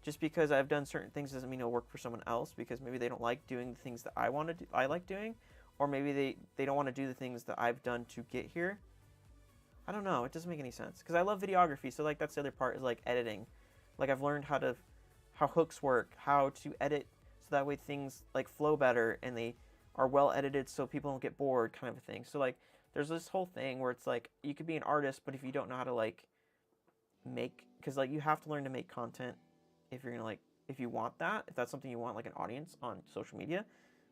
just because I've done certain things doesn't mean it'll work for someone else, because maybe they don't like doing the things that I want to do, I like doing, or maybe they don't want to do the things that I've done to get here. I don't know. It doesn't make any sense, because I love videography. So, like, that's the other part, is like editing. Like, I've learned how hooks work, how to edit so that way things like flow better and they are well edited so people don't get bored, kind of a thing. So, like, there's this whole thing where it's like, you could be an artist, but if you don't know how to, like, make, because, like, you have to learn to make content if you're gonna, like, if you want that, if that's something you want, like, an audience on social media,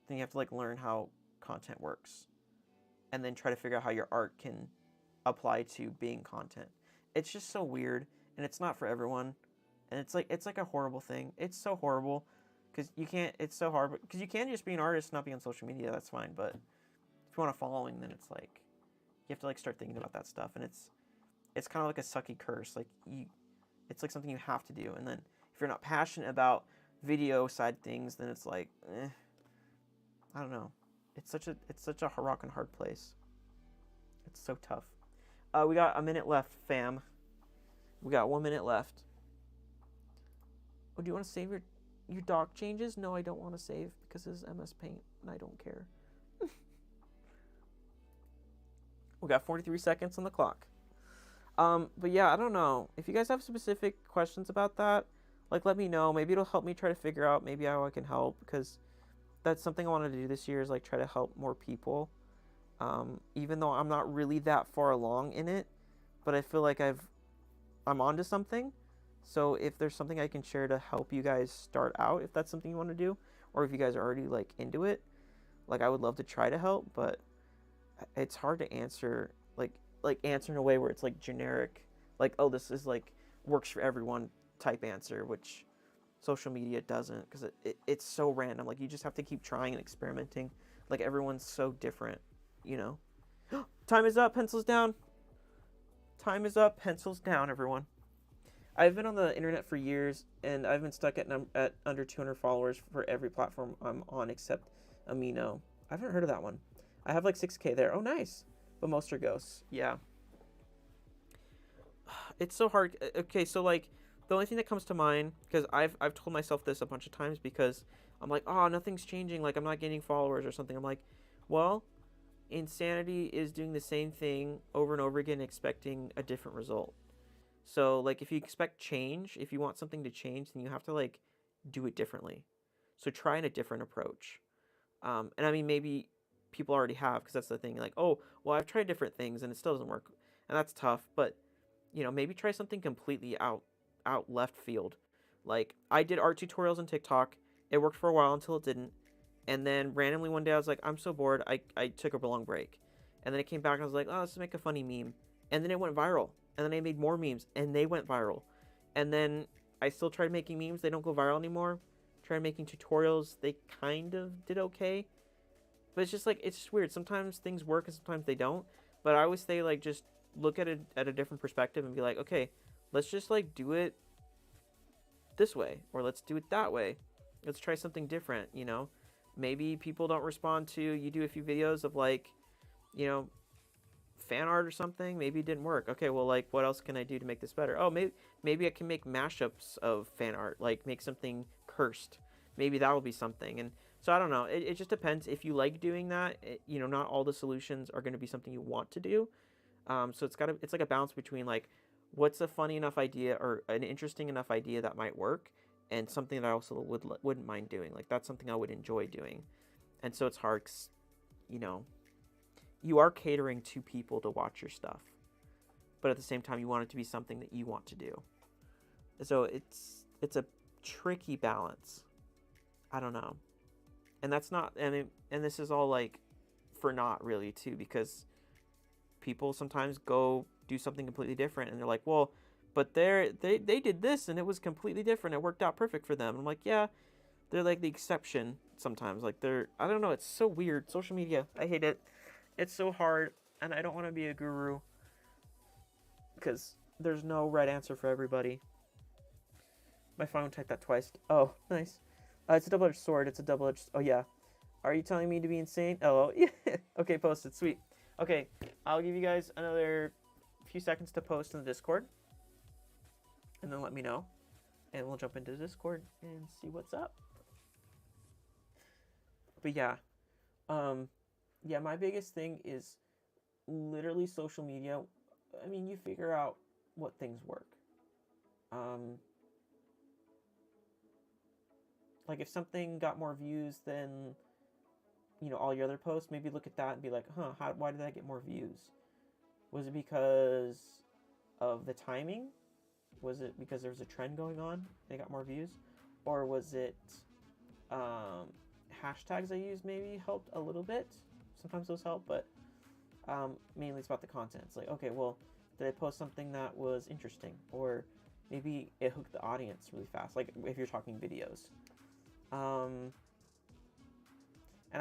then you have to, like, learn how content works, and then try to figure out how your art can apply to being content. It's just so weird, and it's not for everyone. And it's like a horrible thing. It's so horrible, because you can't. It's so hard, because you can just be an artist, and not be on social media. That's fine. But if you want a following, then it's like you have to, like, start thinking about that stuff. And it's kind of like a sucky curse. Like, it's like something you have to do. And then if you're not passionate about video side things, then it's like, I don't know. It's such a rock and hard place. It's so tough. We got a minute left, fam. We got 1 minute left. Oh, do you want to save your dock changes? No, I don't want to save, because this is MS Paint, and I don't care. We got 43 seconds on the clock. But yeah, I don't know. If you guys have specific questions about that, like, let me know. Maybe it'll help me try to figure out maybe how I can help, because that's something I wanted to do this year, is, like, try to help more people. Even though I'm not really that far along in it, but I feel like I'm onto something. So if there's something I can share to help you guys start out, if that's something you want to do, or if you guys are already, like, into it, like, I would love to try to help, but it's hard to answer, like answer in a way where it's, like, generic, like, oh, this is, like, works for everyone type answer, which social media doesn't, because it's so random. Like, you just have to keep trying and experimenting. Like, everyone's so different, you know? Time is up, pencils down. Time is up, pencils down, everyone. I've been on the internet for years, and I've been stuck at under 200 followers for every platform I'm on except Amino. I haven't heard of that one. I have like 6K there. Oh, nice. But most are ghosts. Yeah. It's so hard. Okay, so, like, the only thing that comes to mind, because I've told myself this a bunch of times, because I'm like, oh, nothing's changing. Like, I'm not gaining followers or something. I'm like, well, insanity is doing the same thing over and over again, expecting a different result. So, like, if you expect change, if you want something to change, then you have to, like, do it differently. So try in a different approach. And I mean, maybe people already have, because that's the thing. Like, oh, well, I've tried different things and it still doesn't work. And that's tough. But, you know, maybe try something completely out left field. Like, I did art tutorials on TikTok. It worked for a while until it didn't. And then randomly one day I was like, I'm so bored. I took a long break. And then it came back and I was like, oh, let's make a funny meme. And then it went viral. And then I made more memes, and they went viral. And then I still tried making memes. They don't go viral anymore. Tried making tutorials. They kind of did okay. But it's just, like, it's just weird. Sometimes things work and sometimes they don't. But I always say, like, just look at it at a different perspective and be like, okay, let's just, like, do it this way. Or let's do it that way. Let's try something different, you know. Maybe people don't respond to, you do a few videos of, like, you know, fan art or something. Maybe it didn't work. Okay, well, like, what else can I do to make this better? Oh, maybe I can make mashups of fan art, like make something cursed. Maybe that will be something. And so I don't know. It just depends. If you like doing that, not all the solutions are going to be something you want to do. So it's like a balance between like what's a funny enough idea or an interesting enough idea that might work, and something that I also wouldn't mind doing. Like that's something I would enjoy doing. And so it's hard, 'cause, you know, you are catering to people to watch your stuff, but at the same time you want it to be something that you want to do. So it's a tricky balance. I don't know. And that's not, and this is all like for naught really too, because people sometimes go do something completely different and they're like, well, but they did this and it was completely different. It worked out perfect for them. And I'm like, yeah, they're like the exception sometimes. Like I don't know. It's so weird. Social media, I hate it. It's so hard, and I don't want to be a guru because there's no right answer for everybody. My phone typed that twice. Oh, nice. It's a double-edged sword. It's a double-edged... Oh, yeah. Are you telling me to be insane? Oh, yeah. Okay, posted. Sweet. Okay, I'll give you guys another few seconds to post in the Discord. And then let me know. And we'll jump into the Discord and see what's up. But yeah. Yeah, my biggest thing is literally social media. I mean, you figure out what things work. Like if something got more views than, all your other posts, maybe look at that and be like, why did that get more views? Was it because of the timing? Was it because there was a trend going on and it got more views? Or was it hashtags I used maybe helped a little bit? Sometimes those help, but mainly it's about the content. It's like, okay, well, did I post something that was interesting? Or maybe it hooked the audience really fast, like if you're talking videos. And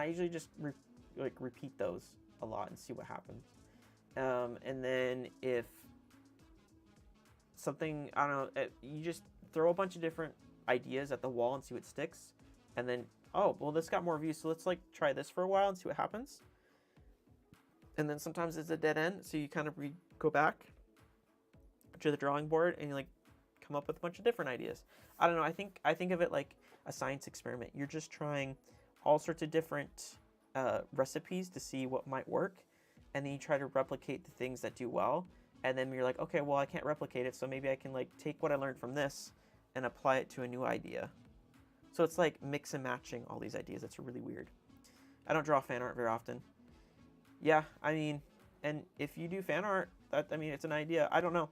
I usually just repeat those a lot and see what happens. And then if something, I don't know, you just throw a bunch of different ideas at the wall and see what sticks. And then, oh, well, this got more views, so let's try this for a while and see what happens. And then sometimes it's a dead end, so you kind of go back to the drawing board and you come up with a bunch of different ideas. I don't know. I think of it like a science experiment. You're just trying all sorts of different recipes to see what might work, and then you try to replicate the things that do well. And then you're like, okay, well, I can't replicate it, so maybe I can take what I learned from this and apply it to a new idea. So it's like mix and matching all these ideas. That's really weird. I don't draw fan art very often. Yeah, I mean, and if you do fan art, it's an idea. I don't know.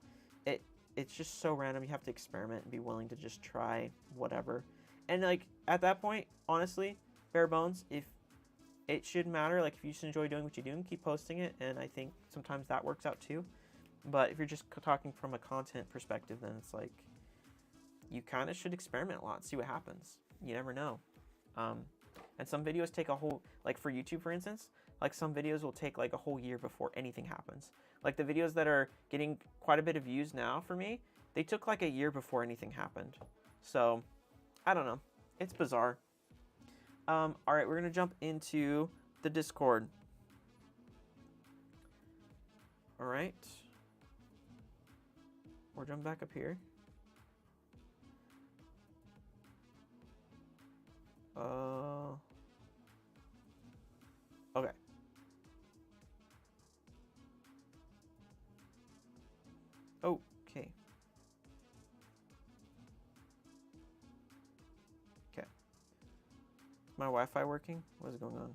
It's just so random. You have to experiment and be willing to just try whatever. And at that point, honestly, bare bones, if it shouldn't matter. If you just enjoy doing what you do, keep posting it. And I think sometimes that works out too. But if you're just talking from a content perspective, then it's you kind of should experiment a lot and see what happens. You never know. And some videos take a whole, for YouTube, for instance, some videos will take a whole year before anything happens. The videos that are getting quite a bit of views now for me, they took a year before anything happened. So, I don't know. It's bizarre. All right, we're going to jump into the Discord. All right. We're jumping back up here. Okay. Okay. Okay. Is my Wi-Fi working? What is going on?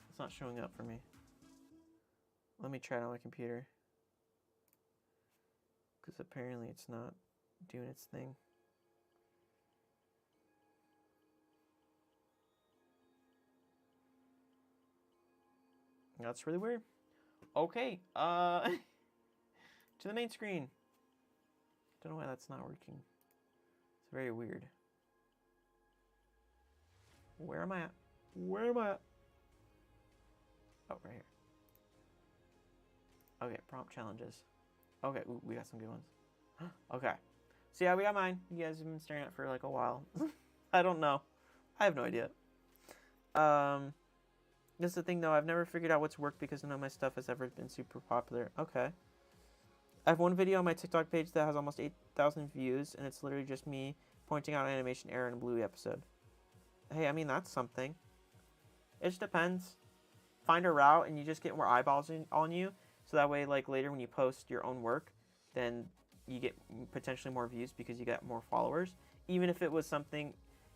It's not showing up for me. Let me try it on my computer. Because apparently it's not doing its thing. That's really weird. Okay, to the main screen. Don't know why that's not working. It's very weird. Where am I at? Where am I at? Oh, right here. Okay, prompt challenges. Okay, ooh, we got some good ones. Okay. So yeah, we got mine. You guys have been staring at it for a while. I don't know. I have no idea. That's the thing, though. I've never figured out what's worked because none of my stuff has ever been super popular. Okay. I have one video on my TikTok page that has almost 8,000 views, and it's literally just me pointing out an animation error in a Bluey episode. Hey, I mean, that's something. It just depends. Find a route, and you just get more eyeballs on you, so that way, like, later when you post your own work, then you get potentially more views because you got more followers. Even if it was something,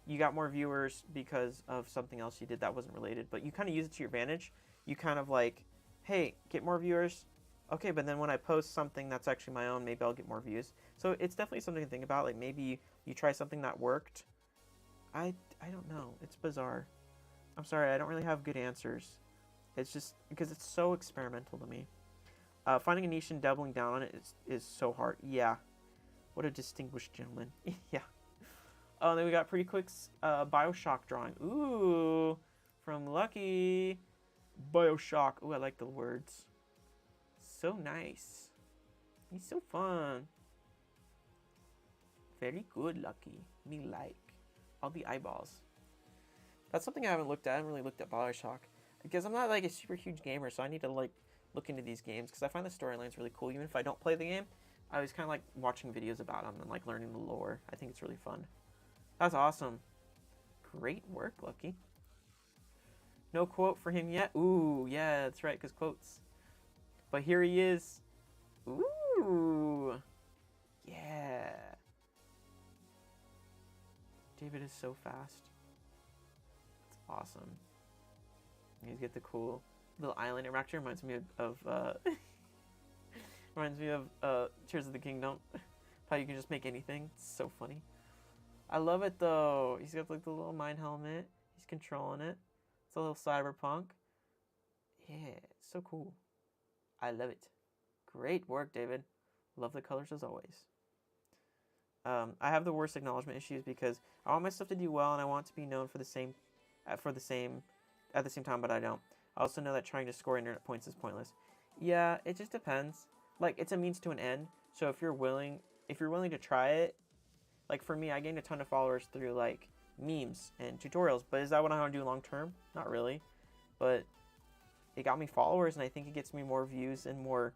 you got more viewers because of something else you did that wasn't related, but you kind of use it to your advantage. You kind of like, hey, get more viewers. Okay, but then when I post something that's actually my own, maybe I'll get more views. So it's definitely something to think about. Like maybe you try something that worked. I don't know. It's bizarre. I'm sorry, I don't really have good answers. It's just because it's so experimental to me. Finding a niche and doubling down on it is so hard. Yeah. What a distinguished gentleman. Yeah. Oh, and then we got pretty quick Bioshock drawing. Ooh, from Lucky. Bioshock. Ooh, I like the words. So nice. He's so fun. Very good, Lucky. Me like. All the eyeballs. That's something I haven't looked at. I haven't really looked at Bioshock. Because I'm not like a super huge gamer, so I need to like look into these games. Because I find the storylines really cool. Even if I don't play the game, I was kind of like watching videos about them and like learning the lore. I think it's really fun. That's awesome. Great work, Lucky. No quote for him yet. Ooh, yeah, that's right, because quotes. But here he is. Ooh. Yeah. David is so fast. It's awesome. He's got the cool little island. It actually reminds me of Tears of the Kingdom. How you can just make anything. It's so funny. I love it though. He's got like the little mine helmet. He's controlling it. It's a little cyberpunk. Yeah, it's so cool. I love it. Great work, David. Love the colors as always. I have the worst acknowledgement issues because I want my stuff to do well and I want to be known at the same time, but I don't. I also know that trying to score internet points is pointless. Yeah, it just depends. Like it's a means to an end. So if you're willing to try it, like for me, I gained a ton of followers through like memes and tutorials. But is that what I want to do long term? Not really. But it got me followers, and I think it gets me more views and more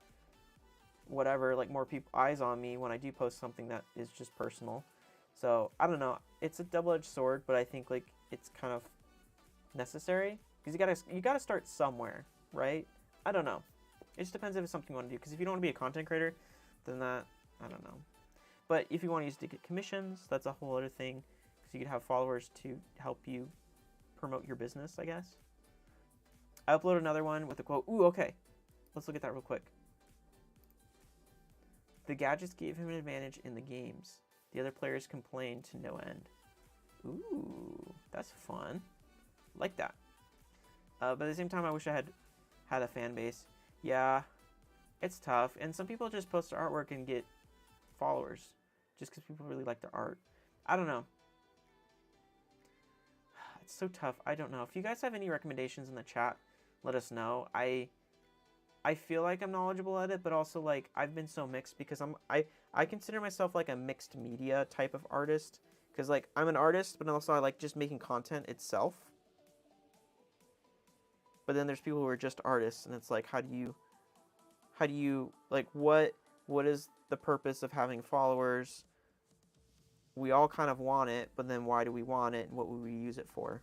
whatever, like more people eyes on me when I do post something that is just personal. So I don't know. It's a double-edged sword, but I think like it's kind of necessary because you gotta start somewhere, right? I don't know. It just depends if it's something you want to do. Because if you don't want to be a content creator, then that I don't know. But if you want to use it to get commissions, that's a whole other thing. Because you could have followers to help you promote your business, I guess. I uploaded another one with a quote. Ooh, okay. Let's look at that real quick. The gadgets gave him an advantage in the games. The other players complained to no end. Ooh, that's fun. Like that. But at the same time, I wish I had a fan base. Yeah, it's tough. And some people just post their artwork and get followers just because people really like their art. I don't know. It's so tough. I don't know. If you guys have any recommendations in the chat, let us know. I feel like I'm knowledgeable at it, but also like I've been so mixed because I consider myself like a mixed media type of artist because like I'm an artist, but also I like just making content itself. But then there's people who are just artists, and it's like how do you like what is the purpose of having followers? We all kind of want it, but then why do we want it, and what would we use it for?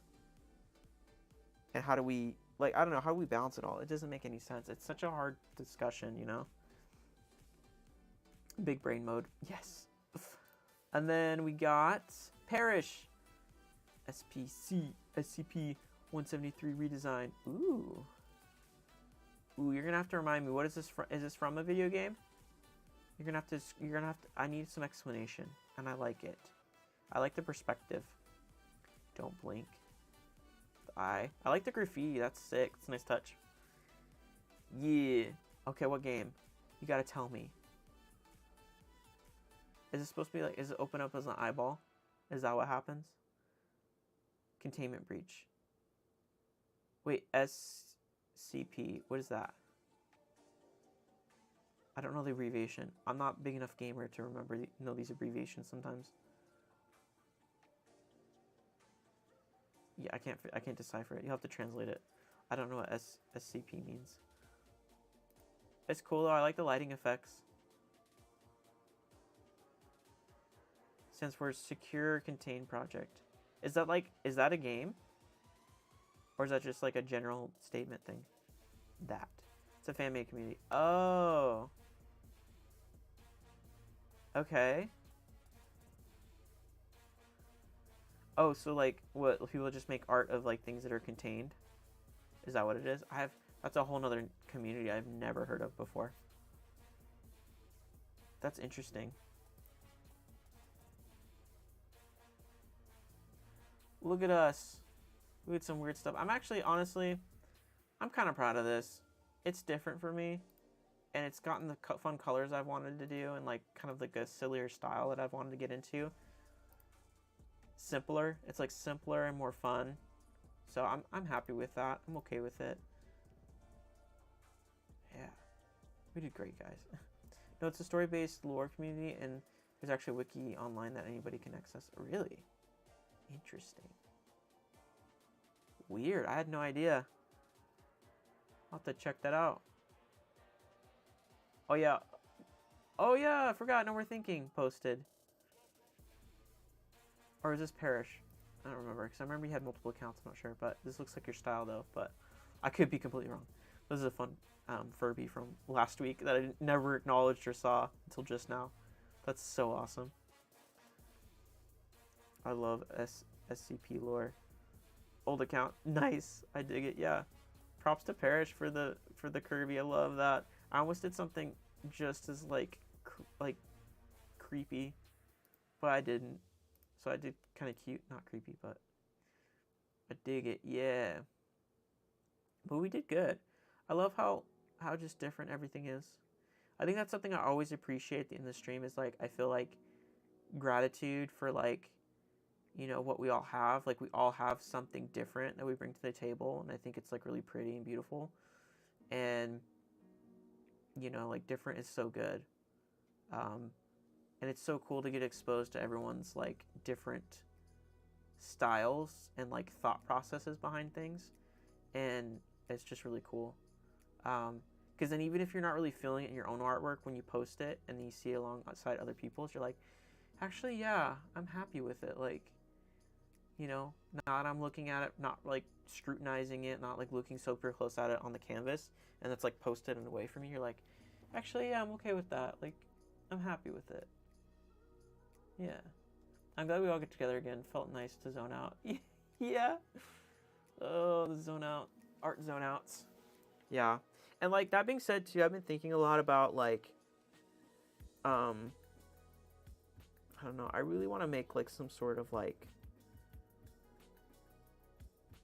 And how do we, like, I don't know, how do we balance it all? It doesn't make any sense. It's such a hard discussion, you know? Big brain mode. Yes. And then we got Parrish. SCP-173 redesign. Ooh. Ooh, you're gonna have to remind me, what is this from? Is this from a video game? You're gonna have to, I need some explanation, and I like it. I like the perspective. Don't blink. The eye. I like the graffiti, that's sick. It's a nice touch. Yeah. Okay, what game? You gotta tell me. Is it supposed to be like, is it open up as an eyeball? Is that what happens? Containment breach. Wait, SCP, what is that? I don't know the abbreviation. I'm not a big enough gamer to know these abbreviations sometimes. Yeah, I can't decipher it. You'll have to translate it. I don't know what SCP means. It's cool though. I like the lighting effects. Stands for Secure Contained Project. Is that a game? Or is that just like a general statement thing? That. It's a fan-made community. Oh. Okay. Oh, so like what, people just make art of like things that are contained? Is that what it is? That's a whole nother community I've never heard of before. That's interesting. Look at us. We had some weird stuff. I'm actually, honestly, I'm kind of proud of this. It's different for me. And it's gotten the fun colors I've wanted to do and like kind of like a sillier style that I've wanted to get into. Simpler. It's like simpler and more fun. So I'm happy with that. I'm okay with it. Yeah. We did great, guys. No, it's a story-based lore community, and there's actually a wiki online that anybody can access. Really? Interesting. Weird. I had no idea. I'll have to check that out. Oh, yeah. Oh, yeah. I forgot. No More Thinking posted. Or is this Parrish? I don't remember, because I remember you had multiple accounts. I'm not sure, but this looks like your style, though. But I could be completely wrong. This is a fun Furby from last week that I never acknowledged or saw until just now. That's so awesome. I love SCP lore. Old account. Nice. I dig it. Yeah. Props to Parrish for the Kirby. I love that. I almost did something just as like creepy, but I didn't. So I did kind of cute, not creepy, but I dig it. Yeah. But we did good. I love how just different everything is. I think that's something I always appreciate in the stream is like I feel like gratitude for like, you know, what we all have. Like we all have something different that we bring to the table, and I think it's like really pretty and beautiful. And you know, like different is so good. And it's so cool to get exposed to everyone's like different styles and like thought processes behind things, and it's just really cool. Because then even if you're not really feeling it in your own artwork, when you post it and then you see it alongside other people's, you're like, actually, yeah, I'm happy with it. Like, you know, not I'm looking at it, not like scrutinizing it, not like looking super close at it on the canvas, and it's like posted and away from you. You're like, actually, yeah, I'm okay with that. Like, I'm happy with it. Yeah. I'm glad we all get together again. Felt nice to zone out. Yeah. Oh, the zone out. Art zone outs. Yeah. And like that being said too, I've been thinking a lot about like I don't know, I really want to make like some sort of like,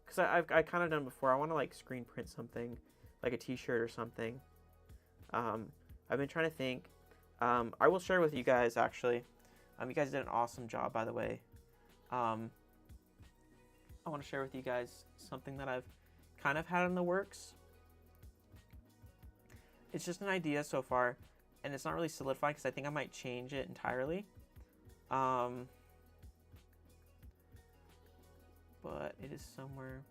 because I kind of done before, I want to like screen print something like a t-shirt or something. I've been trying to think. I will share with you guys actually. You guys did an awesome job, by the way. I want to share with you guys something that I've kind of had in the works. It's just an idea so far, and it's not really solidified because I think I might change it entirely. But it is somewhere.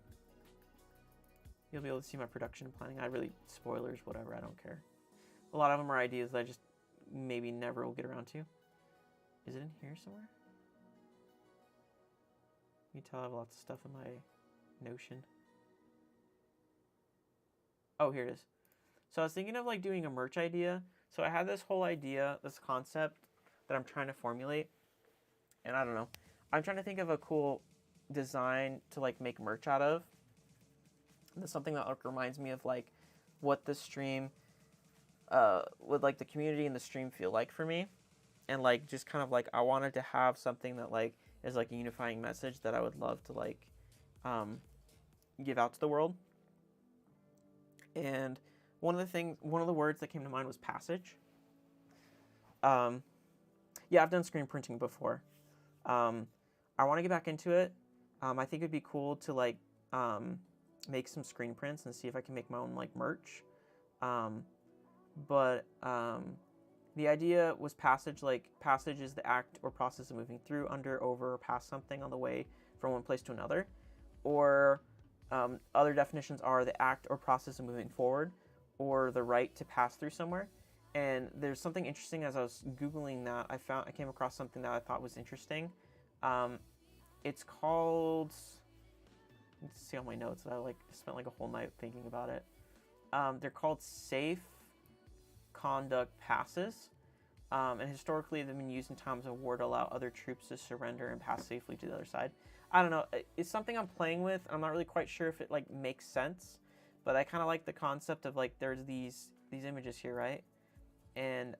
You'll be able to see my production planning. Spoilers, whatever, I don't care. A lot of them are ideas that I just maybe never will get around to. Is it in here somewhere? You can tell I have lots of stuff in my Notion. Oh, here it is. So I was thinking of like doing a merch idea. So I had this whole idea, this concept that I'm trying to formulate. And I don't know. I'm trying to think of a cool design to like make merch out of. That's something that like reminds me of like what the stream would like the community and the stream feel like for me. And like just kind of like I wanted to have something that like is like a unifying message that I would love to like give out to the world. And one of the words that came to mind was passage. Yeah, I've done screen printing before. I want to get back into it. I think it'd be cool to like make some screen prints and see if I can make my own like merch. The idea was passage. Like passage is the act or process of moving through, under, over, or past something on the way from one place to another. Or Other definitions are the act or process of moving forward, or the right to pass through somewhere. And there's something interesting as I was Googling that I came across something that I thought was interesting. It's called, let's see all my notes. I spent like a whole night thinking about it. They're called safe conduct passes. And historically, they've been used in times of war to allow other troops to surrender and pass safely to the other side. I don't know. It's something I'm playing with. I'm not really quite sure if it like makes sense, but I kind of like the concept of like there's these images here, right? And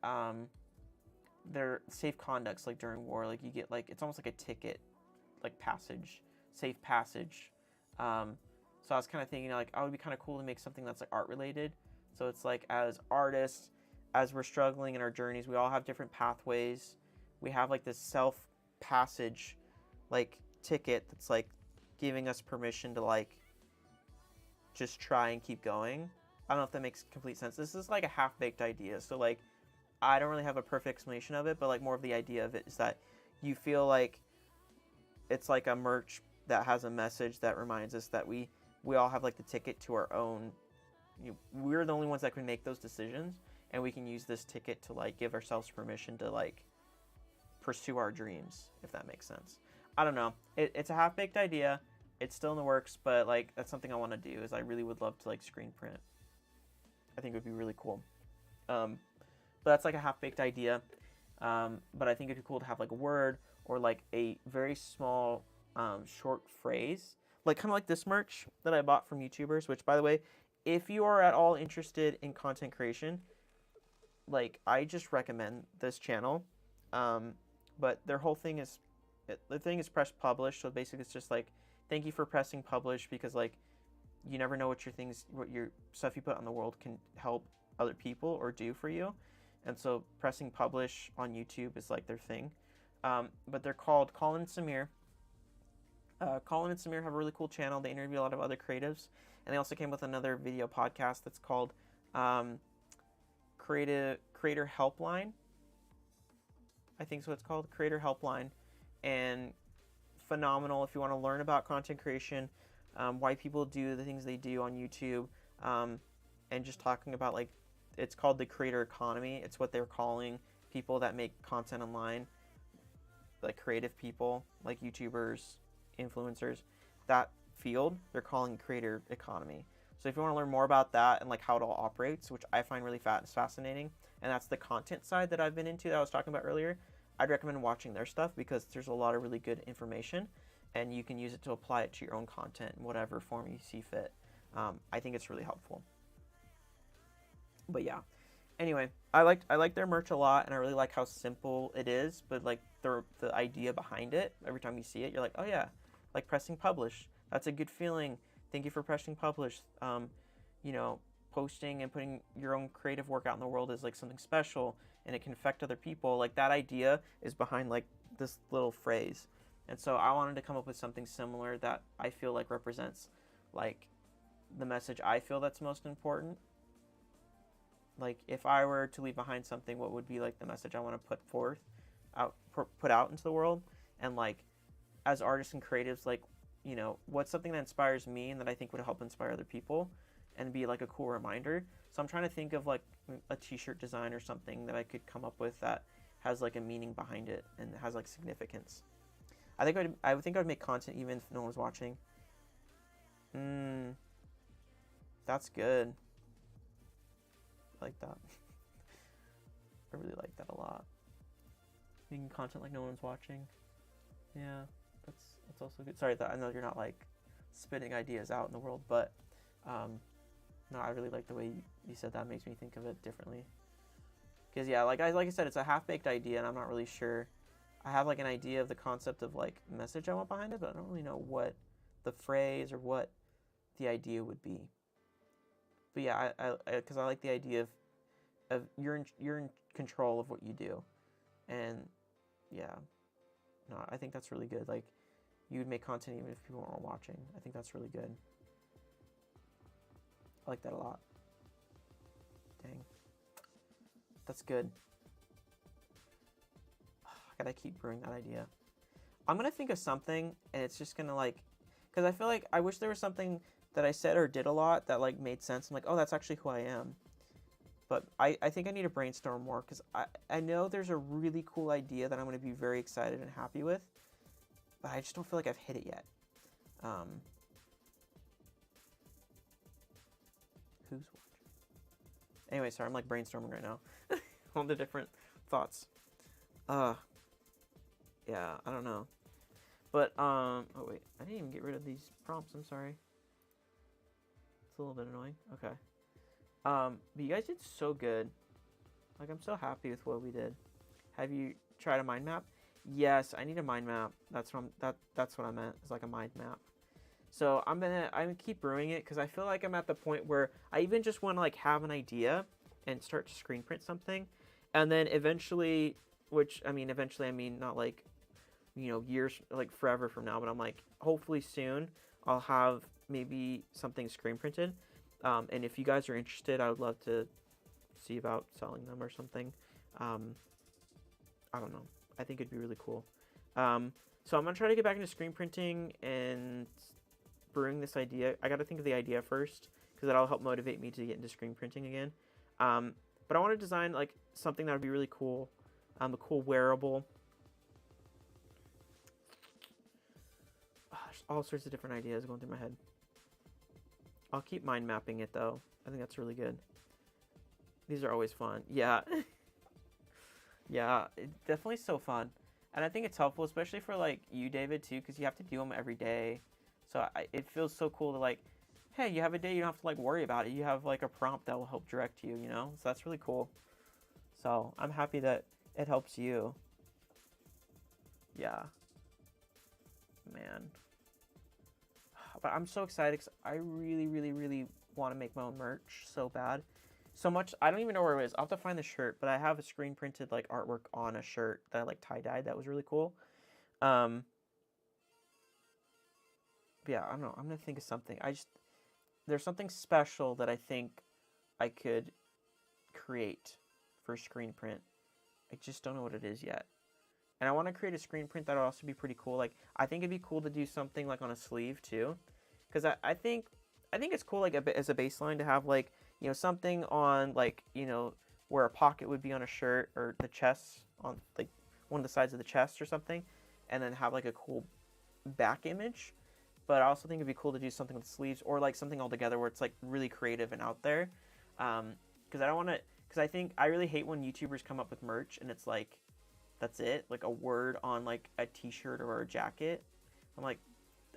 they're safe conducts like during war. Like you get like it's almost like a ticket, like passage, safe passage. So I was kind of thinking like, oh, it would be kind of cool to make something that's like art related. So it's like as artists, as we're struggling in our journeys, we all have different pathways. We have like this self passage, like ticket that's like giving us permission to like just try and keep going. I don't know if that makes complete sense. This is like a half-baked idea. So like I don't really have a perfect explanation of it, but like more of the idea of it is that you feel like it's like a merch that has a message that reminds us that we all have like the ticket to our own, we're the only ones that can make those decisions, and we can use this ticket to like give ourselves permission to like pursue our dreams, if that makes sense. I don't know. It's a half-baked idea. It's still in the works, but like that's something I want to do. Is I really would love to like screen print. I think it would be really cool. But that's like a half-baked idea. But I think it'd be cool to have like a word or like a very small short phrase, like kind of like this merch that I bought from YouTubers. Which, by the way, if you are at all interested in content creation, like I just recommend this channel. But their whole thing is, the thing is press publish. So basically, it's just like thank you for pressing publish, because like you never know what your stuff you put on the world can help other people or do for you. And so pressing publish on YouTube is like their thing. But they're called Colin and Samir. Colin and Samir have a really cool channel. They interview a lot of other creatives. And they also came with another video podcast that's called Creator Helpline. I think so it's called, Creator Helpline. And phenomenal if you want to learn about content creation, why people do the things they do on YouTube, and just talking about like, it's called the creator economy. It's what they're calling people that make content online, like creative people, like YouTubers, influencers, that field, they're calling creator economy. So if you want to learn more about that and like how it all operates, which I find really fascinating, and that's the content side that I've been into that I was talking about earlier, I'd recommend watching their stuff because there's a lot of really good information and you can use it to apply it to your own content in whatever form you see fit. I think it's really helpful. But yeah, anyway, I like their merch a lot, and I really like how simple it is, but like the idea behind it, every time you see it, you're like, oh yeah, like pressing publish. That's a good feeling. Thank you for pressing publish. You know, posting and putting your own creative work out in the world is like something special, and it can affect other people. Like that idea is behind like this little phrase. And so I wanted to come up with something similar that I feel like represents like the message I feel that's most important. Like if I were to leave behind something, what would be like the message I want to put out into the world? And like as artists and creatives, like, you know, what's something that inspires me and that I think would help inspire other people and be like a cool reminder. So I'm trying to think of like a t-shirt design or something that I could come up with that has like a meaning behind it and has like significance. I think I'd make content even if no one was watching. That's good. I like that. I really like that a lot. Making content like no one's watching. Yeah, that's also good. Sorry, I know you're not like spitting ideas out in the world, but no, I really like the way you said that. Makes me think of it differently. Because yeah, like I said, it's a half-baked idea, and I'm not really sure. I have like an idea of the concept of like message I want behind it, but I don't really know what the phrase or what the idea would be. But yeah, because I like the idea of you're in control of what you do, and yeah, no, I think that's really good. Like you would make content even if people aren't watching. I think that's really good. I like that a lot. Dang, that's good. I gotta keep brewing that idea. I'm gonna think of something, and it's just gonna like, because I feel like I wish there was something that I said or did a lot that like made sense. I'm like, oh, that's actually who I am. But I think I need to brainstorm more because I know there's a really cool idea that I'm going to be very excited and happy with, but I just don't feel like I've hit it yet. Who's watching? Anyway, sorry, I'm like brainstorming right now. All the different thoughts. Yeah, I don't know. But, oh wait, I didn't even get rid of these prompts, I'm sorry. It's a little bit annoying. Okay. But you guys did so good. Like, I'm so happy with what we did. Have you tried a mind map? Yes, I need a mind map. That's what I meant. It's like a mind map. So I'm gonna keep brewing it because I feel like I'm at the point where I even just want to like have an idea and start to screen print something, and then eventually, I mean not like, you know, years, like forever from now, but I'm like, hopefully soon I'll have maybe something screen printed. And if you guys are interested, I would love to see about selling them or something. I don't know. I think it'd be really cool. So I'm going to try to get back into screen printing and brewing this idea. I got to think of the idea first because that'll help motivate me to get into screen printing again. But I want to design like something that would be really cool. A cool wearable. There's all sorts of different ideas going through my head. I'll keep mind mapping it though. I think that's really good. These are always fun. Yeah. Yeah, it's definitely so fun. And I think it's helpful, especially for like you, David, too, because you have to do them every day. So it feels so cool to like, hey, you have a day, you don't have to like worry about it. You have like a prompt that will help direct you, you know? So that's really cool. So I'm happy that it helps you. Yeah. Man. But I'm so excited because I really, really, really want to make my own merch so bad. So much, I don't even know where it is. I'll have to find the shirt, but I have a screen printed like artwork on a shirt that I like tie-dyed that was really cool. But yeah, I don't know. I'm going to think of something. There's something special that I think I could create for screen print. I just don't know what it is yet. And I want to create a screen print that would also be pretty cool. Like, I think it'd be cool to do something like on a sleeve too. Because I think it's cool like as a baseline to have like, you know, something on like, you know, where a pocket would be on a shirt or the chest on like one of the sides of the chest or something. And then have like a cool back image. But I also think it'd be cool to do something with sleeves or like something all together where it's like really creative and out there. Because I don't want to, because I think I really hate when YouTubers come up with merch and it's like, that's it, like a word on like a t-shirt or a jacket. I'm like,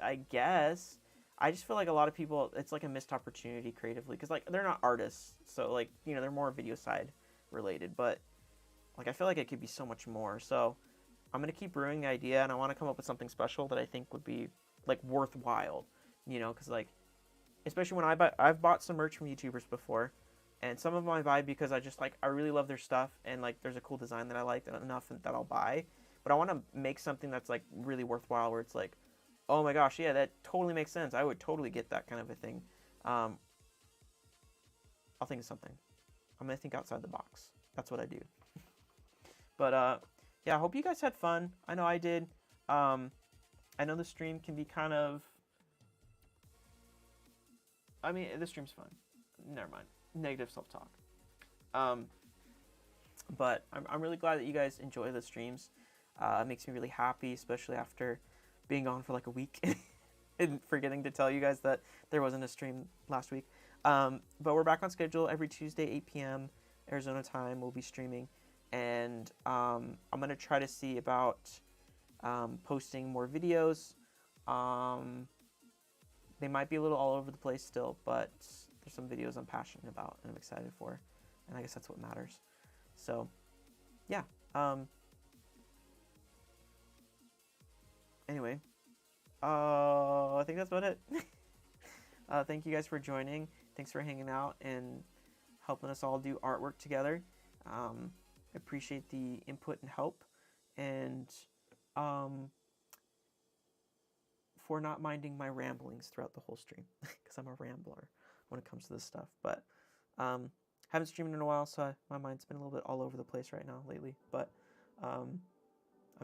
I guess. I just feel like a lot of people, it's like a missed opportunity creatively because like they're not artists, so like, you know, they're more video side related, but like I feel like it could be so much more. So I'm gonna keep brewing the idea and I want to come up with something special that I think would be like worthwhile, you know, because like especially when I've bought some merch from YouTubers before, and some of them I buy because I just like I really love their stuff and like there's a cool design that I like enough that I'll buy, but I want to make something that's like really worthwhile where it's like, oh my gosh, yeah, that totally makes sense. I would totally get that kind of a thing. I'll think of something. I'm gonna think outside the box. That's what I do. But yeah, I hope you guys had fun. I know I did. I know the stream can be kind of. I mean, the stream's fun. Never mind. Negative self-talk. But I'm really glad that you guys enjoy the streams. It makes me really happy, especially after being gone for like a week and forgetting to tell you guys that there wasn't a stream last week. But we're back on schedule every Tuesday, 8 p.m. Arizona time. We'll be streaming. And I'm going to try to see about posting more videos. They might be a little all over the place still, but there's some videos I'm passionate about and I'm excited for. And I guess that's what matters. So, yeah. Anyway, I think that's about it. Thank you guys for joining. Thanks for hanging out and helping us all do artwork together. Appreciate the input and help. And for not minding my ramblings throughout the whole stream. Because I'm a rambler when it comes to this stuff. But haven't streamed in a while, so my mind's been a little bit all over the place right now lately. But I'm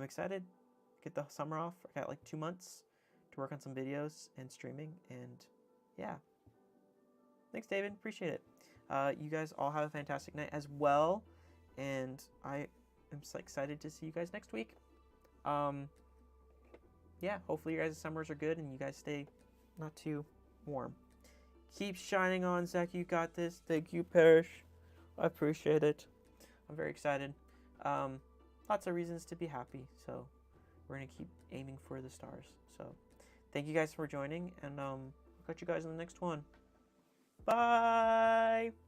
excited. Get the summer off. I got like 2 months to work on some videos and streaming, and yeah. Thanks, David. Appreciate it. You guys all have a fantastic night as well. And I am so excited to see you guys next week. Yeah, hopefully your guys' summers are good and you guys stay not too warm. Keep shining on, Zach. You got this. Thank you, Parrish. I appreciate it. I'm very excited. Lots of reasons to be happy. So we're going to keep aiming for the stars. So thank you guys for joining. And I'll catch you guys in the next one. Bye.